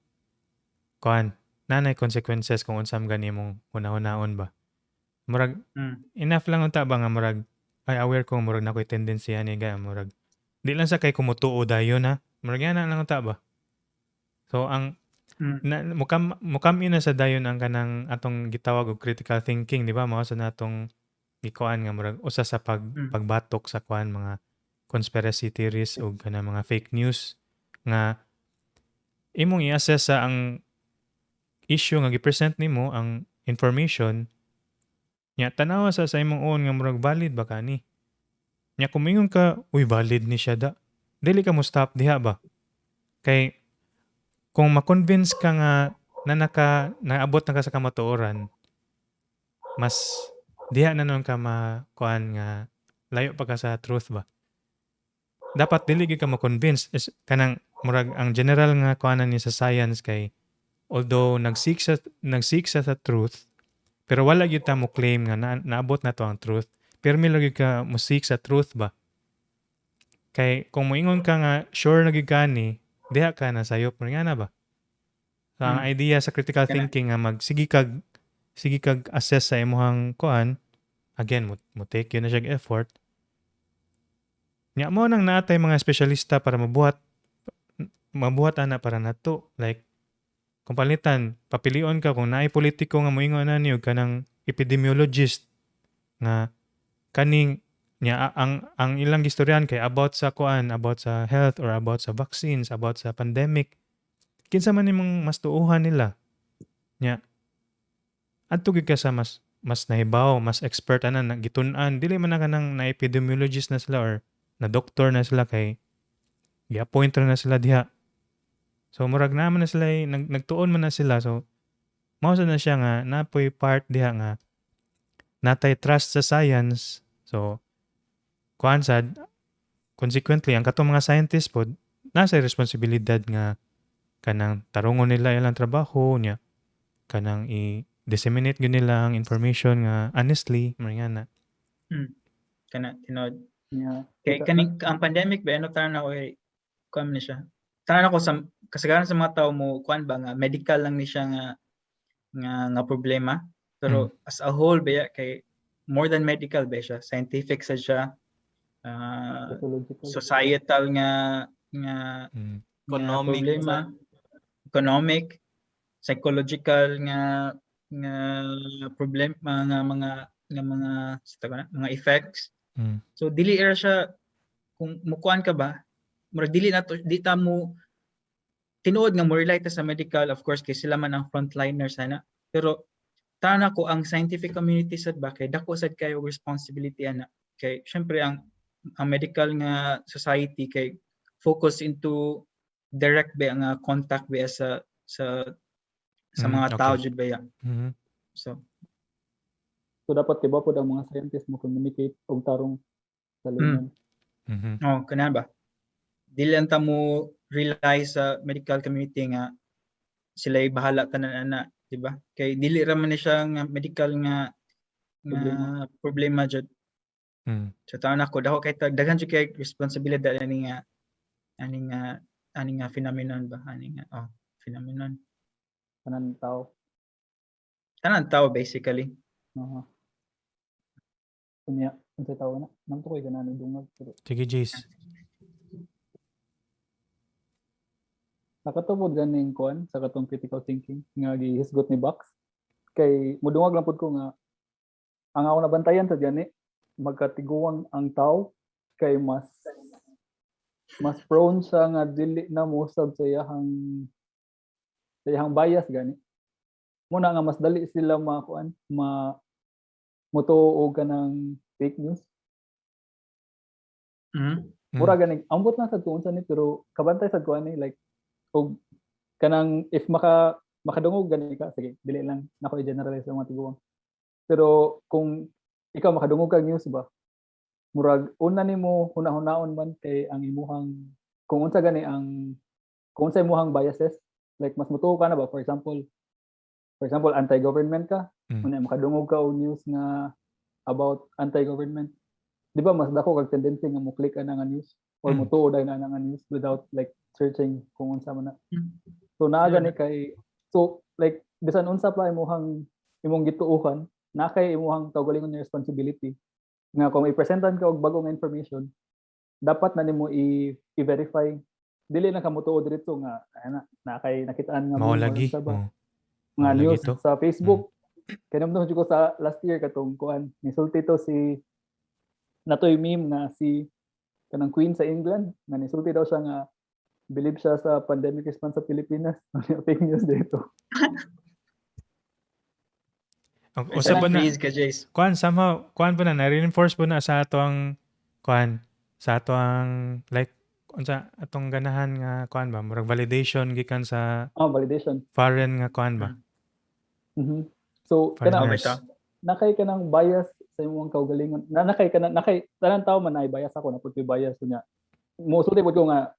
consequences kung unsam gani mong hunahunahon ba. Murag enough lang unta ba nga murag ay aware ko murag na ko'y tendency ani ga murag di lang sa kay kumutuo dayon ha. Murag yan lang unta ba. So ang mukam ina sa dayon ang kanang atong gitawag og critical thinking, di ba? Mao sa natong gikuan nga murag usa sa pagbatok sa kuan mga conspiracy theories o kanang mga fake news nga imong i-assess sa ang issue nga gi-present nimo ang information nya tanawa sa imong own nga murag valid ba kani. Nya kung mingon ka, uy valid ni siya da. Dili ka mo stop diha ba? Kay kung ma-convince ka nga naabot na ka sa kamatuoran, mas diha na nun ka makuan nga layo pa ka sa truth ba? Dapat dili ka ma-convince kanang murag ang general nga kuanan ni sa science kay although nag-seek sa truth pero wala gyud ta mo claim nga naabot na to ang truth. Pero may lagi ka mo seek sa truth ba? Kay kung moingon ka nga sure na gyud ka ni diha ka na sayop mo nga na ba? So, ang idea sa critical thinking nga sige kag assess sa imong kuan again mo take yun na siya effort. Nya mo nang naatay mga espesyalista para mabuhat ana para nato like kung palitan papilion ka kung naay politiko nga moingon na niyo kanang epidemiologist nga kaning nya ang ilang gistoryan kay about sa health or about sa vaccines, about sa pandemic. Kinsa man nimong mas tuuhan nila. Nya adto gid ka sa mas nahibaw, mas expert ana gitun-an dili man na kanang na epidemiologist na sila or na doktor na sila kay gi-appoint na sila diha. So murag naman na sila nagtuon man na sila so mao na siya nga napoy part diha nga natay trust sa science. So kuan sad consequently ang katong mga scientists pod nasa responsibilidad nga kanang tarungon nila ilang trabaho niya kanang i-disseminate gyud nila ang information nga honestly mga na. Kana tinod. Yeah. Kay kaning ang pandemic ba ano tanan ako kuan ni siya. Tanan ako sa kasagaran sa mga tao mo kuan ba nga medical lang ni siya nga problema. Pero as a whole ba kay more than medical ba siya, scientific sa siya. Societal nga economic problema, economic psychological nga problem mga effects. So dili ra siya kung mukuan ka ba, murag dili na to, di ta mo tinuod nga mo relate sa medical, of course kay sila man ang frontliners sana. Pero tanan ako ang scientific community sad ba kay dako sad kayo responsibility ana. Kay syempre ang medical nga society kay focus into direct ba nga contact ba sa mga tao jud ba ya. So dapat tiba po ang mga scientists mo communicate og tarong sa layman. Oh, kana ba? Dili lang ta mo rely sa medical community nga sila bahala tanan ana, di ba? Kay dili ra man siya nga medical nga problema jud. So taon ako daw kay daghan jud kay responsibilidad ani nga phenomenon ba phenomenon Tanan tao basically. Kunya unsay tawo na nang tukoy ganan dungag pero Sige, Jace. nakatubod ganing kuan sa katong critical thinking nga gihisgot ni Box kay mudungag lang pud ko nga ang ako nabantayan sa gani magkatiguang ang tao kay mas prone siya nga dili na musab sa iyang bias gani muna nga mas dali sila makuan mutuo kanang fake news. Mura gani ambot na sad ko unsa ni pero kabantay sad ko ani like og kanang if makadungog gani ka sige dili lang nako i-generalize ang mga tiguang pero kung ikaw makadungog kag news ba murag una nimo hunahon man kay ang imuhang kung unsa gani kung unsa imuhang biases like mas mutuo ka na ba for example anti-government ka una makadungog ka og news nga about anti-government di ba mas dako kag tendency nga mo click ana nga news or mutuo dai na nga news without like searching kung unsa man na. So naa gani kay so like bisan unsa pa imong gituohan na kay imong kaugalingon nga responsibility nga kung i-presentan ka og bagong information dapat na nimo i-verify dili na ka mutuo diretso nga na kay nakitaan nga Mao lagi. Nga news sa Facebook. Kinamdom ko sa last year katong kuan nisulti to si natoy meme nga si kanang queen sa England nga nisulti daw siya nga believe siya sa pandemic response sa Pilipinas. Fake news dito. Usab ba na kuan somehow kuan ba na reinforce ba na sa atong kuan sa atong like unsa atong ganahan nga kuan ba murag validation gikan sa validation foreign nga kuan ba. So kanang nakay kanang bias sa imong kaugalingon nakay tanan tawo man ay bias ako na pud bias niya mo sulti pud ko nga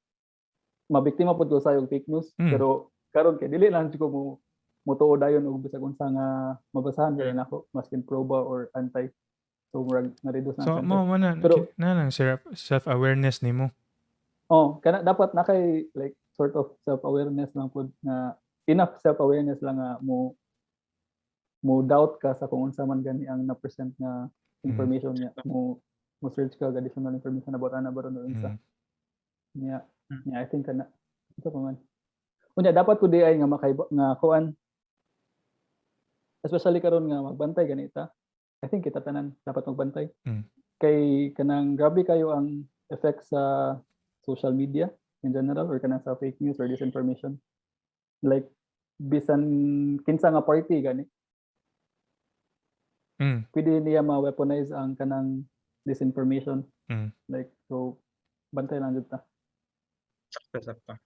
mabiktima pud ko sa yung fake news pero karon kay dili lang ko mo tuo dayon og bisag unsa nga mabasahan kay nako maskin pro ba or anti so murag na-reduce na so mo man pero nang self awareness nimo kana dapat nakay like sort of self awareness lang pud nga enough self awareness lang nga mo doubt ka sa kung unsa man gani ang na-present nga information niya mo search ka additional information about ana baron unsa niya I think kana ito pa man unya dapat pud ay nga nga kuan especially karon nga magbantay ganita I think kita tanan dapat magbantay kay kanang grabe kayo ang effect sa social media in general or kanang sa fake news or disinformation like bisan kinsa nga party gani pwede niya ma-weaponize ang kanang disinformation like so bantay lang jud ta sakta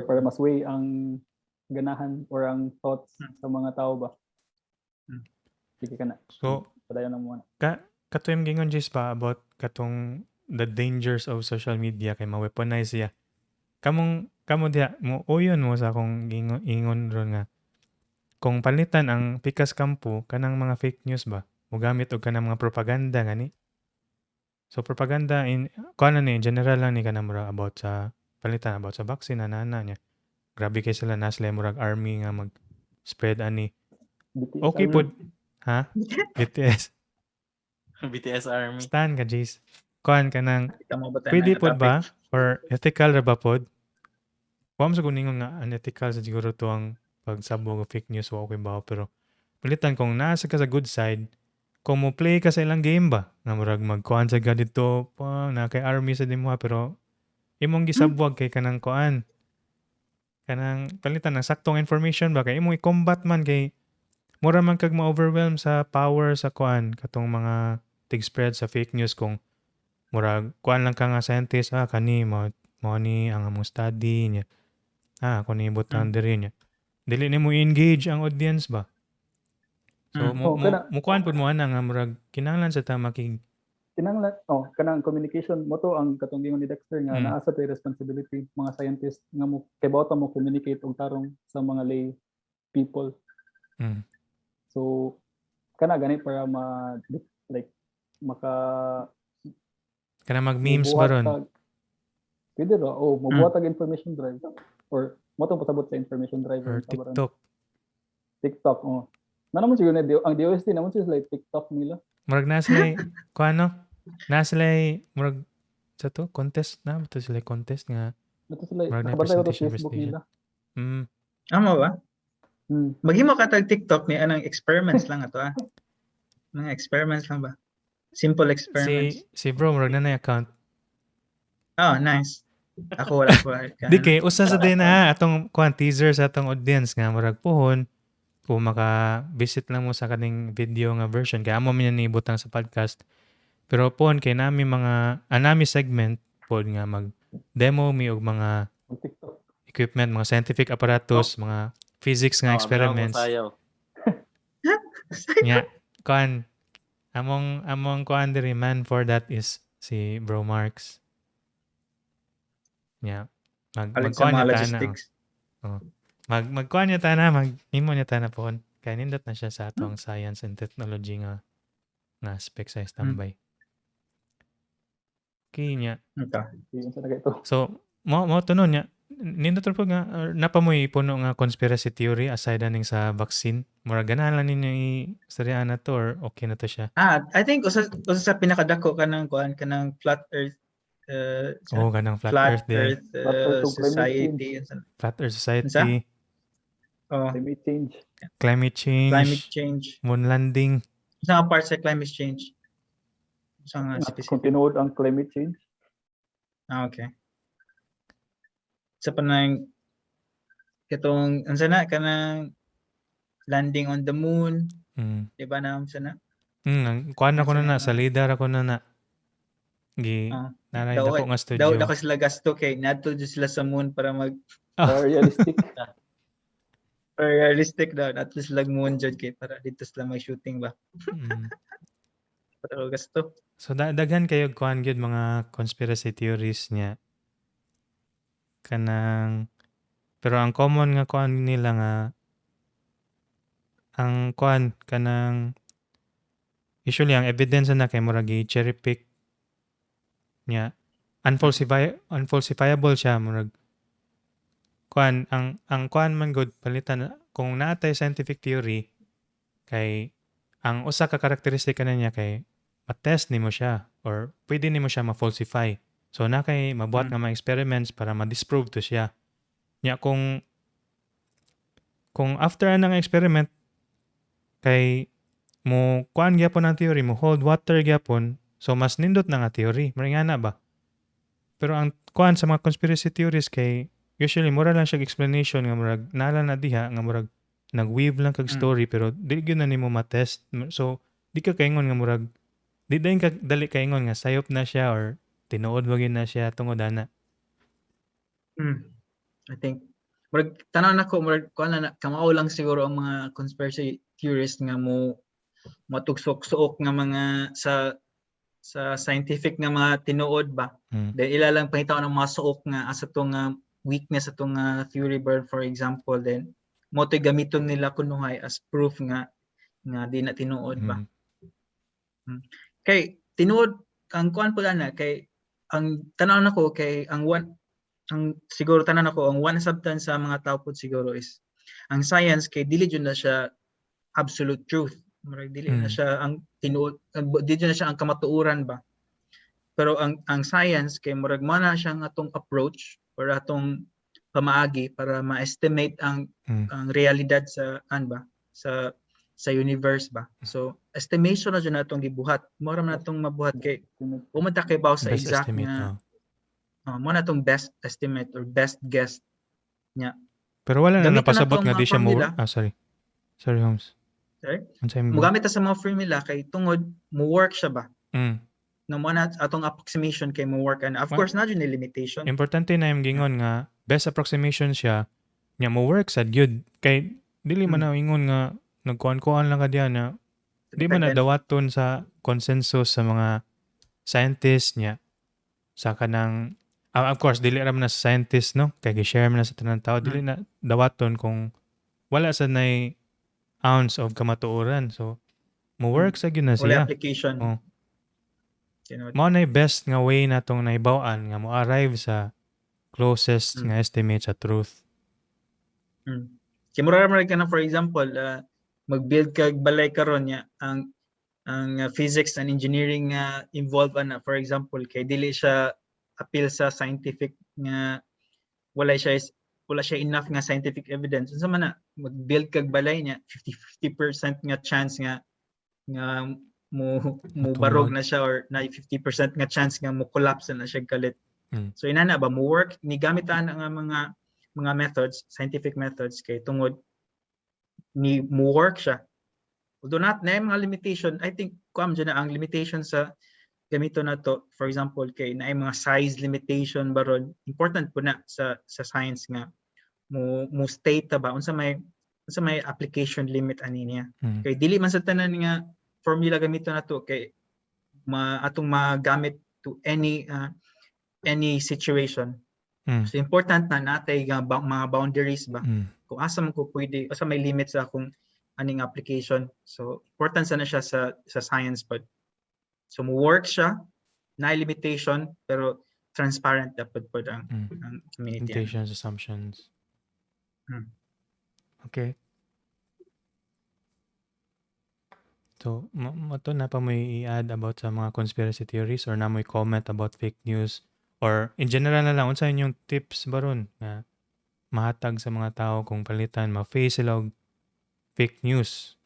para mas way ang ganahan or ang thoughts sa mga tao ba sige kana so padayon na mo katuyem gingon Jis ba about katong the dangers of social media kay ma-weaponize siya kamo diha mo uyon mo sa akong ingon ron nga kung palitan ang pikas kampo kanang mga fake news ba mo gamit og kanang mga propaganda gani so propaganda in kuan ni general lang ni kanang mura about sa palitan about sa vaccine ana niya grabe kay sila nasla murag army nga mag spread ani okay pod ha BTS army stan ka Jace kuan kanang pwede pod ba or ethical ra ba pod wa mo sa kuningon nga unethical sa siguro to ang pag sabog o fake news wa okay ba, pero palitan kung nasa ka sa good side, kung mo play ka sa ilang game ba, nga murag magkuan sa ka dito pa na kay army sa dimuha, pero imong gisabwag kay kanang kuan, kanang palitan ng saktong information ba kay imong i-combat man kay mura man kag ma-overwhelm sa power sa kuan katong mga tig-spread sa fake news kung murag kuan lang ka nga scientist kani mo ni ang among study niya. Ako ni butang diri niya. Dili nimo i-engage ang audience ba? So mo kuan pud mo ana nga murag kinahanglan sa ta kanang communication mo to ang katong gingon ni Dexter nga naa sa tay responsibility mga scientists nga mo kay bawta mo communicate og tarong sa mga lay people. So kana gani para kana mag-memes ba ron? Pwede ra mabuhat og information drive or mo tong pasabot sa information drive or TikTok naman siguro ang DOST naman siguro like TikTok nila. Murag naslay kuano? Naslay murag sa to contest na to sila contest nga. Ito sila nakabantay ko sa Facebook nila. Amo ba? Maghimo ka tag TikTok ni anang experiments lang ato Mga experiments lang ba? Simple experiments. Si bro murag na account. Oh, nice. Ako wala ko. Di kay usa sa din atong kuan teaser sa atong audience nga murag pohon kung maka-visit lang mo sa kaning video nga version kaya amo man ni butang sa podcast. Pero pohon kay nami mga nami segment pod nga mag-demo mi og mga equipment, mga scientific apparatus, mga physics nga experiments. Nya, kuan among kuan diri man for that is si Bro Marks. Nya, magkuan niya logistics. Magkuan niya mag-imo niya tana pohon. Kaya nindot na siya sa atong science and technology nga aspect sa standby. Okay niya. So, mo tunon niya. Nindot po nga napamoy puno nga conspiracy theory aside aning sa vaccine. Mura ganahan lang ninyo i-storya na to or okay na to siya? I think usa sa pinakadako kanang kuan kanang flat earth kanang flat earth society. Flat earth society. Climate change. Moon landing. Sa part sa climate change. Sa nga specific. Continued ang climate change. Okay. Sa panang katong unsa na kanang landing on the moon. Diba na unsa na? Kuan ako na sa lidar ako na. Nanay dako nga studio. Daw sila gasto kay nadto sila sa moon para realistic. Realistic daw at least lag moon jud kay para dito sila may shooting ba. Pero gasto. So daghan kayo kuan gyud mga conspiracy theories niya. Kanang pero ang common nga kuan nila nga ang kuan kanang usually ang evidence na kay murag cherry pick niya unfalsifiable siya murag kuan ang kuan man good palitan kung naatay scientific theory kay ang usa ka karakteristika niya kay ma-test nimo siya or pwede nimo siya ma-falsify. So na kay mabuhat nga mga experiments para ma-disprove to siya. Nya kung after anang experiment kay mo kuan gyapon ang theory mo hold water gyapon so mas nindot na nga theory. Maringana ba? Pero ang kuan sa mga conspiracy theories kay usually mura lang siya explanation nga murag nala na diha nga murag nag-weave lang kag story pero dili gyud na nimo ma-test. So di ka kaingon nga murag di dayon ka dali kaingon nga sayop na siya or tinuod wag na siya tungod ana. I think murag tanan nako murag kuan na kamao lang siguro ang mga conspiracy theorists nga mo matugsok-suok nga mga sa scientific nga mga tinuod ba. Then ila lang pangitaw ng mga suok nga asa to nga weakness atong theory bird for example then mo to gamiton nila kunuhay as proof nga di na tinuod ba. Kay tinuod ang kuan pala na kay ang tanaw nako kay ang siguro tanan ako ang one substance sa mga tao pud siguro is ang science kay dili jud na siya absolute truth. Murag dili na siya ang tinuod dili na siya ang kamatuoran ba. Pero ang science kay murag mana siya ang atong approach or atong pamaagi para ma-estimate ang realidad sa sa universe ba. So estimation na dyan natong gibuhat. Mura man natong mabuhat kay pumunta kay baw sa Best exact estimate, nga oh. mo natong best estimate or best guess nya. Pero wala na Gamiton napasabot natong nga mga di siya formula. Sorry Holmes. Sorry? Unsay mo? Mugamit ta sa mga formula kay tungod mo work siya ba. No mo na atong approximation kay mo work and of course na dyan limitation. Importante na yung gingon nga best approximation siya nya mo work sad gyud kay dili man na ingon nga nagkuan-kuan lang ka diyan na di man na dawaton sa consensus sa mga scientists niya sa kanang of course dili ra man na sa scientist no kay gi-share man na sa tanang tao dili na dawaton kung wala sa nay ounce of kamatuoran so mo work sa gyud na Wala siya. application. Mao na best nga way natong naibaw-an nga mo arrive sa closest nga estimate sa truth. Kaya mura man ka na for example mag-build kag balay karon nya ang physics and engineering involved na for example kay dili siya appeal sa scientific nga wala siya enough nga scientific evidence unsa man na mag-build kag balay nya 50% nga chance nga mo barog na siya or na 50% nga chance nga mo collapse na siya kalit. So inana ba mo work ni gamitan nga mga methods, scientific methods kay tungod ni mo work siya. Although not na mga limitation, I think kuam dyan na ang limitation sa gamito na to, for example, kay na mga size limitation baron important po na sa science nga mo state ba unsa may application limit ani niya. Kay dili man sa tanan nga formula gamito na to kay atong magamit to any situation. So important na natay mga boundaries ba kung asa man ko pwede asa may limit sa akong aning application. So important sana siya sa science but so mo work siya na limitation pero transparent dapat po ang community. Limitations, assumptions. Okay. So, mato na pa may i-add about sa mga conspiracy theories or na may comment about fake news or in general na lang unsa inyong tips baron na mahatag sa mga tao kung palitan ma-face sila og fake news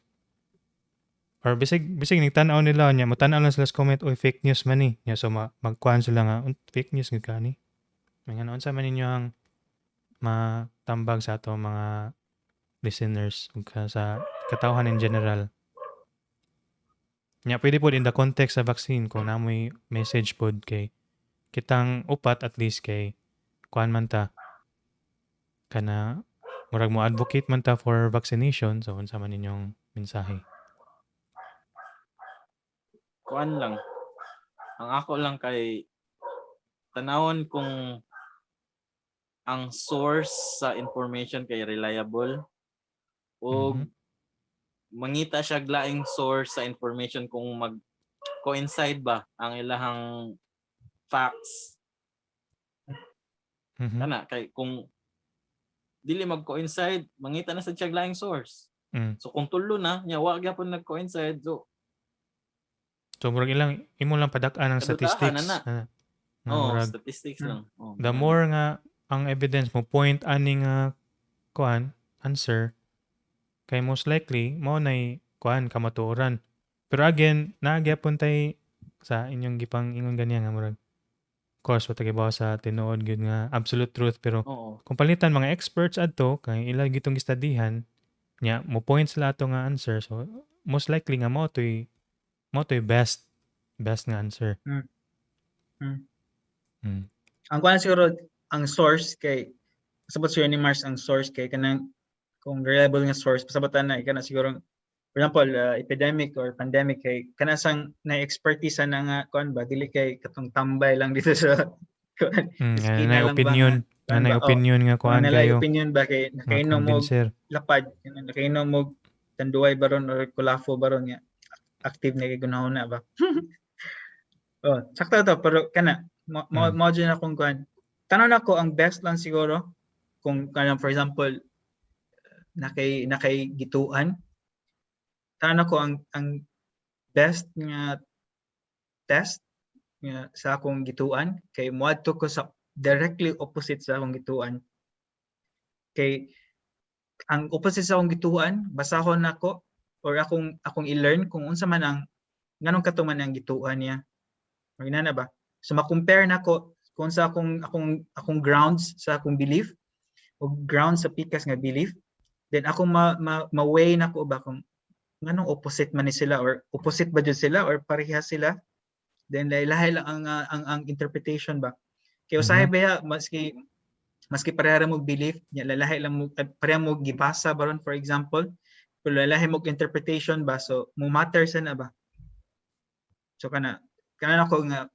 or bisig nagtan-aw nila nya matan-aw lang sila sa comment oy fake news man ni nya so magkuan sila nga fake news gid kani may nga unsa man ninyo ang matambag sa ato mga listeners ug sa katawhan in general nya pwede pod in the context sa vaccine kung namoy message pod kay kitang upat at least kay kuan man ta kana murag mo advocate man ta for vaccination so unsa man ninyong mensahe? Kuan lang. Ang ako lang kay tanawon kung ang source sa information kay reliable o mangita siya laing source sa information kung mag-coincide ba ang ilahang facts. Kana kay kung dili mag-coincide, mangita na sa siya laing source. So kung tulo na, nya wa gyapon nag-coincide. So murag ilang imo lang padak-an ang statistics. Statistics lang. The more nga ang evidence mo point ani nga kuan answer kay most likely mo nay kuan kamatuoran. Pero again, nagyapon tay sa inyong gipang ingon ganiya nga murag course watagi ba sa tinuod gyud nga absolute truth pero kung palitan mga experts adto kay ila gitong gistudihan nya mo point sila ato nga answer so most likely nga mo toy best nga answer. Ang kuan siguro ang source kay sabot siya ni Mars ang source kay kanang kung reliable nga source pasabatan na kana siguro for example epidemic or pandemic kay kana sang na expertise na nga kuan ba dili kay katong tambay lang dito sa kuan na opinion na opinion nga kuan kayo opinion ba kay nakainom mo lapad nakainom mo tanduay baron or kulafo baron nga active na kay gunahon na ba sakto to pero kana mo dyan akong kuan tanan ako ang best lang siguro kung kanang for example nakay gituan tanan ako ang best nga test nga sa akong gituan kay moadto ko sa directly opposite sa akong gituan Kay ang opposite sa akong gituan, basahon nako or akong i-learn kung unsa man ang nganong katuman ang gituan niya. Or na ba? So ma-compare nako kung sa akong grounds sa akong belief o grounds sa pikas nga belief, then ako ma-weigh nako ba kung nganong opposite man ni sila or opposite ba jud sila or parehas sila. Then lahi lang ang interpretation ba. Kay usahay ba maski pareha mo belief, nya lalahi lang mo pareha mo gibasa baron for example, pero lalahi mo interpretation ba so mo matter sa na ba. So kana ako nga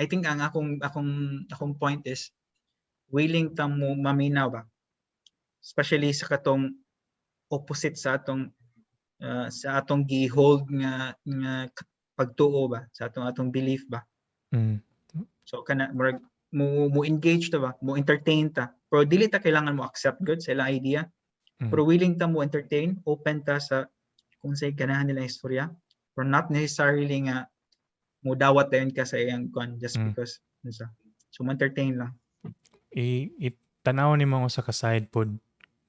I think ang akong point is willing ta mo maminaw ba. Especially sa katong opposite sa atong gi-hold nga pagtuo ba sa atong belief ba. So kana mo engage ta ba, mo entertain ta. Pero dili ta kailangan mo accept good sa ilang idea. Pero willing ta mo entertain, open ta sa kung say ganahan nila istorya. Or not necessarily nga mo dawat dayon ka sa iyang just because so mo entertain lang. Tanaw ni mo sa ka-side pod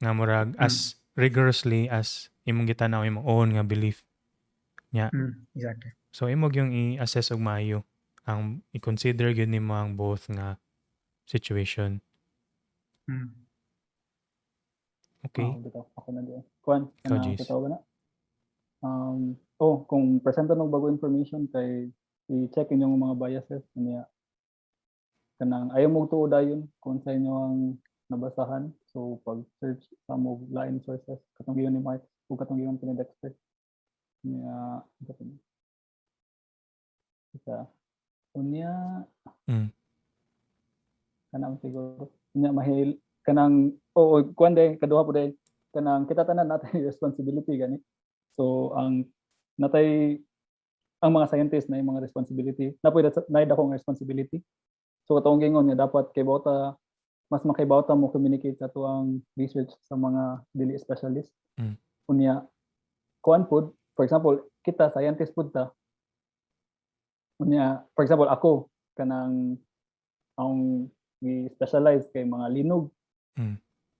nga murag as rigorously as imong gitanaw imong own nga belief. Nya. Exactly. So imong yung i-assess og maayo ang i-consider gyud nimo ang both nga situation. Okay. Ako na din. Kuan, Jace. ba na? Kung presenta ng bago information kay i-check inyong mga biases niya. Kanang ayaw mo tuo dayon kung sa inyo ang nabasahan. So pag search sa mo lain sources katong giyon ni Mark ug katong giyon ni Dexter. Niya isa unya kanang siguro niya mahil kanang kuan day kaduha po day kanang kita tanan natin responsibility gani. So ang natay ang mga scientists na yung mga responsibility naid akong responsibility. So katong gingon nga dapat kay bota mas makibawta mo communicate sa tuang research sa mga dili specialist. Unya kuan pod for example kita scientist pod ta. Unya for example ako kanang ang specialize kay mga linog.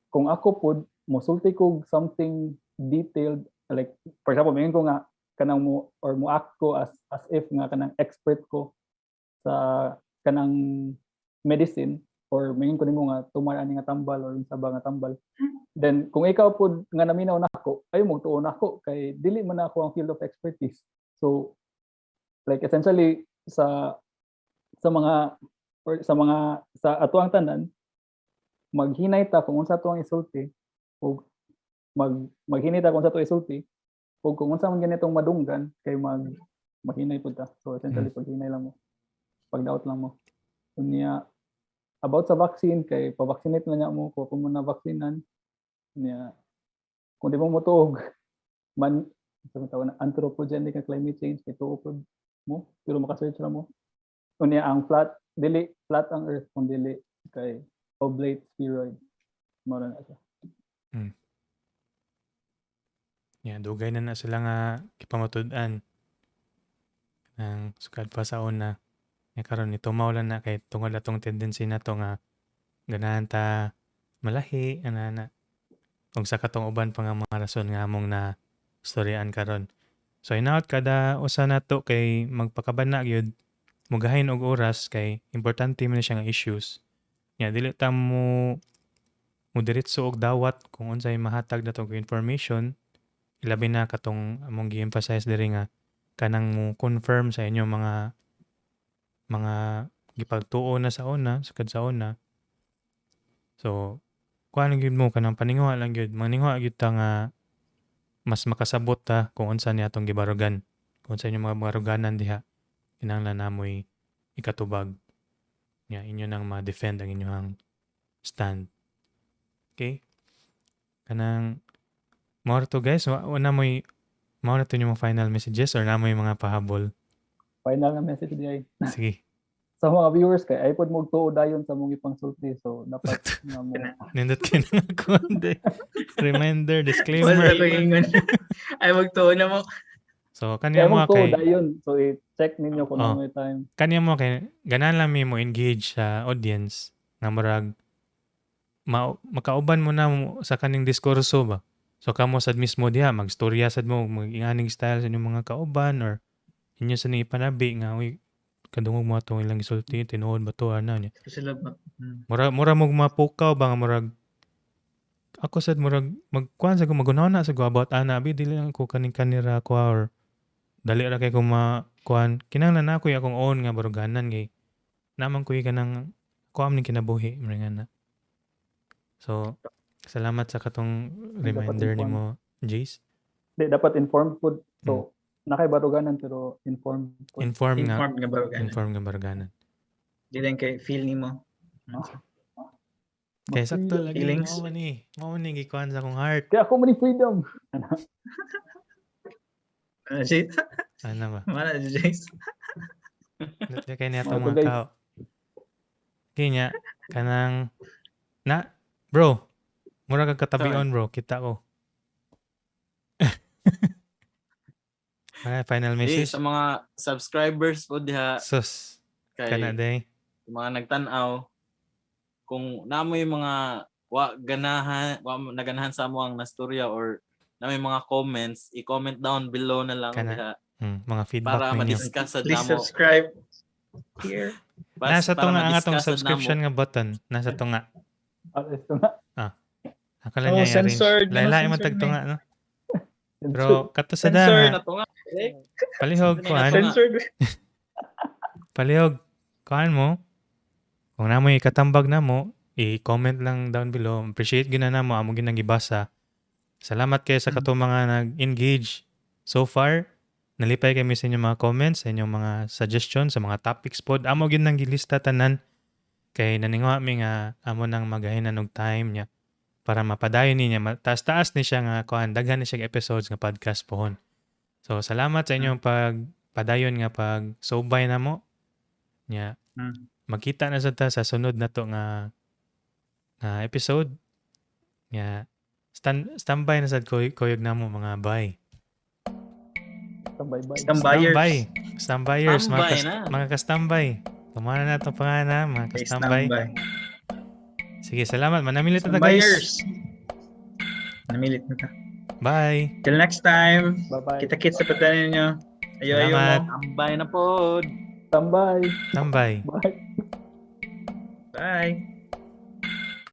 Kung ako pod mosulti ko something detailed like for example mingon ko nga kanang mo act ko as if nga kanang expert ko sa kanang medicine or mingon ko nimo nga tumar ani nga tambal or unsa ba nga tambal. Then kung ikaw pod nga naminaw nako ayo mo tuon nako kay dili man ako ang field of expertise. So like essentially sa atuang tanan maghinay ta kung unsa tuang isulti ug maghinay ta kung unsa to isulti ug kung unsa man ganitong madunggan kay maghinay pud ta. So essentially paghinay lang mo, pagdaot lang mo. Unya about sa vaccine kay pa-vaccinate na niya mo kung mo na vaksinan niya kung di mo motuog man sa tawag na anthropogenic and climate change ito upod mo pero maka-search ra mo. Unya ang flat ang earth kung dili kay oblate spheroid mo na siya. Dugay na sila nga kipamatud-an ang sukad pa sa una. Karon nito maulan na kay tungod atong tendency na to nga ganahan ta malahi ana ug sa katong uban pa nga mga rason nga among na storyaan karon. So inaot kada usa nato kay magpakabana gyud mugahin og oras kay importante man siya nga issues. Dili ta mo diretso og dawat kung unsay mahatag natong information. Ilabi na katong among gi-emphasize diri nga kanang mo confirm sa inyo mga gipagtuo na sa una, sukad sa una. So, kuan gyud mo kanang paningwa lang gyud, maningwa gyud ta nga mas makasabot ta kung unsa ni atong gibarugan. Kung sa inyo mga baruganan diha, kinahanglan namoy ikatubag. Inyo nang ma-defend ang inyong stand. Okay? Kanang more to guys, na to yung mga final messages or na mo yung mga pahabol? Final nga message diay. Sige. Sa mga viewers kay ay pod mo tuo dayon sa mong ipangsulti so dapat nga mo nindot kay nga konde. Reminder, disclaimer. Ay magtuo na mo. So kanya mo kay dayon so i-check ninyo kung ano may time. Kanya mo kay ganan lang mo engage sa audience nga murag makauban mo na sa kaning diskurso ba. So kamo sad mismo diha magstorya sad mo mag-inganing style sa inyong mga kauban or inyo sa ni panabi nga uy kadungog mo atong ilang gisulti tinuod ba to ana niya. Sila ba? Mura mo mapukaw ba nga murag ako sad murag magkuan sa ko magunaw na sa ko about ana abi dili lang ko kaning kanira ko or dali ra kay ko makuan kinahanglan na ako akong own nga baruganan kay naman ko kanang kuam ning kinabuhi mringan na. So salamat sa katong reminder nimo Jace. Dapat informed po. So, nakay baruganan pero informed po. Informed nga baruganan. Di lang kay feel nimo. Kaya sakto lagi Feelings. mo ni gikuan sa akong heart. Kaya ako man freedom. Shit. Ano ba? Mana Jace. Dati kay niya itong Mga mga tao. Kanya, kanang, bro, mura kang katabion bro, kita ko. Final message? Sa mga subscribers po diha Sus, kay kana day. mga nagtan-aw kung namo yung mga naganahan sa mo ang nastorya or na may mga comments, i-comment down below na lang diha. Mga feedback para ninyo. ma-discuss sa Please namo. subscribe here. Nasa to nga ang atong subscription nga button. Nasa to nga. Ito nga. Akala niya censored. Lailay mo tagto nga, no? Pero kato sa Censored dama. na to nga. Palihog kuan. Censored. Palihog kuan mo. Kung namo ikatambag namo, i-comment lang down below. Appreciate gina namo amo ginang gibasa. Salamat kayo sa katong mga nag-engage so far. Nalipay kami sa inyong mga comments, sa inyong mga suggestions, sa mga topics pod. Amo gyud nang gilista tanan kay naningwa mi nga amo nang magahinan og time niya para mapadayon niya. Taas-taas ni siya nga kuan daghan ni siya episodes nga podcast pohon. So salamat sa inyong pagpadayon nga pag sobay namo. Nya magkita na sa ta sa sunod na to nga episode. Nya standby na sad koyog namo mga bye. Standbyers, mga ka-standby. Kumana na itong pangalan, mga ka-standby. Sige, salamat. Manamilit na ta, guys. Namilit na ta. Bye. Till next time. Bye-bye. Kita-kits sa patanin nyo. Ayo-ayo Salamat. mo. Tambay na pod. Tambay. Tambay. Bye. Bye.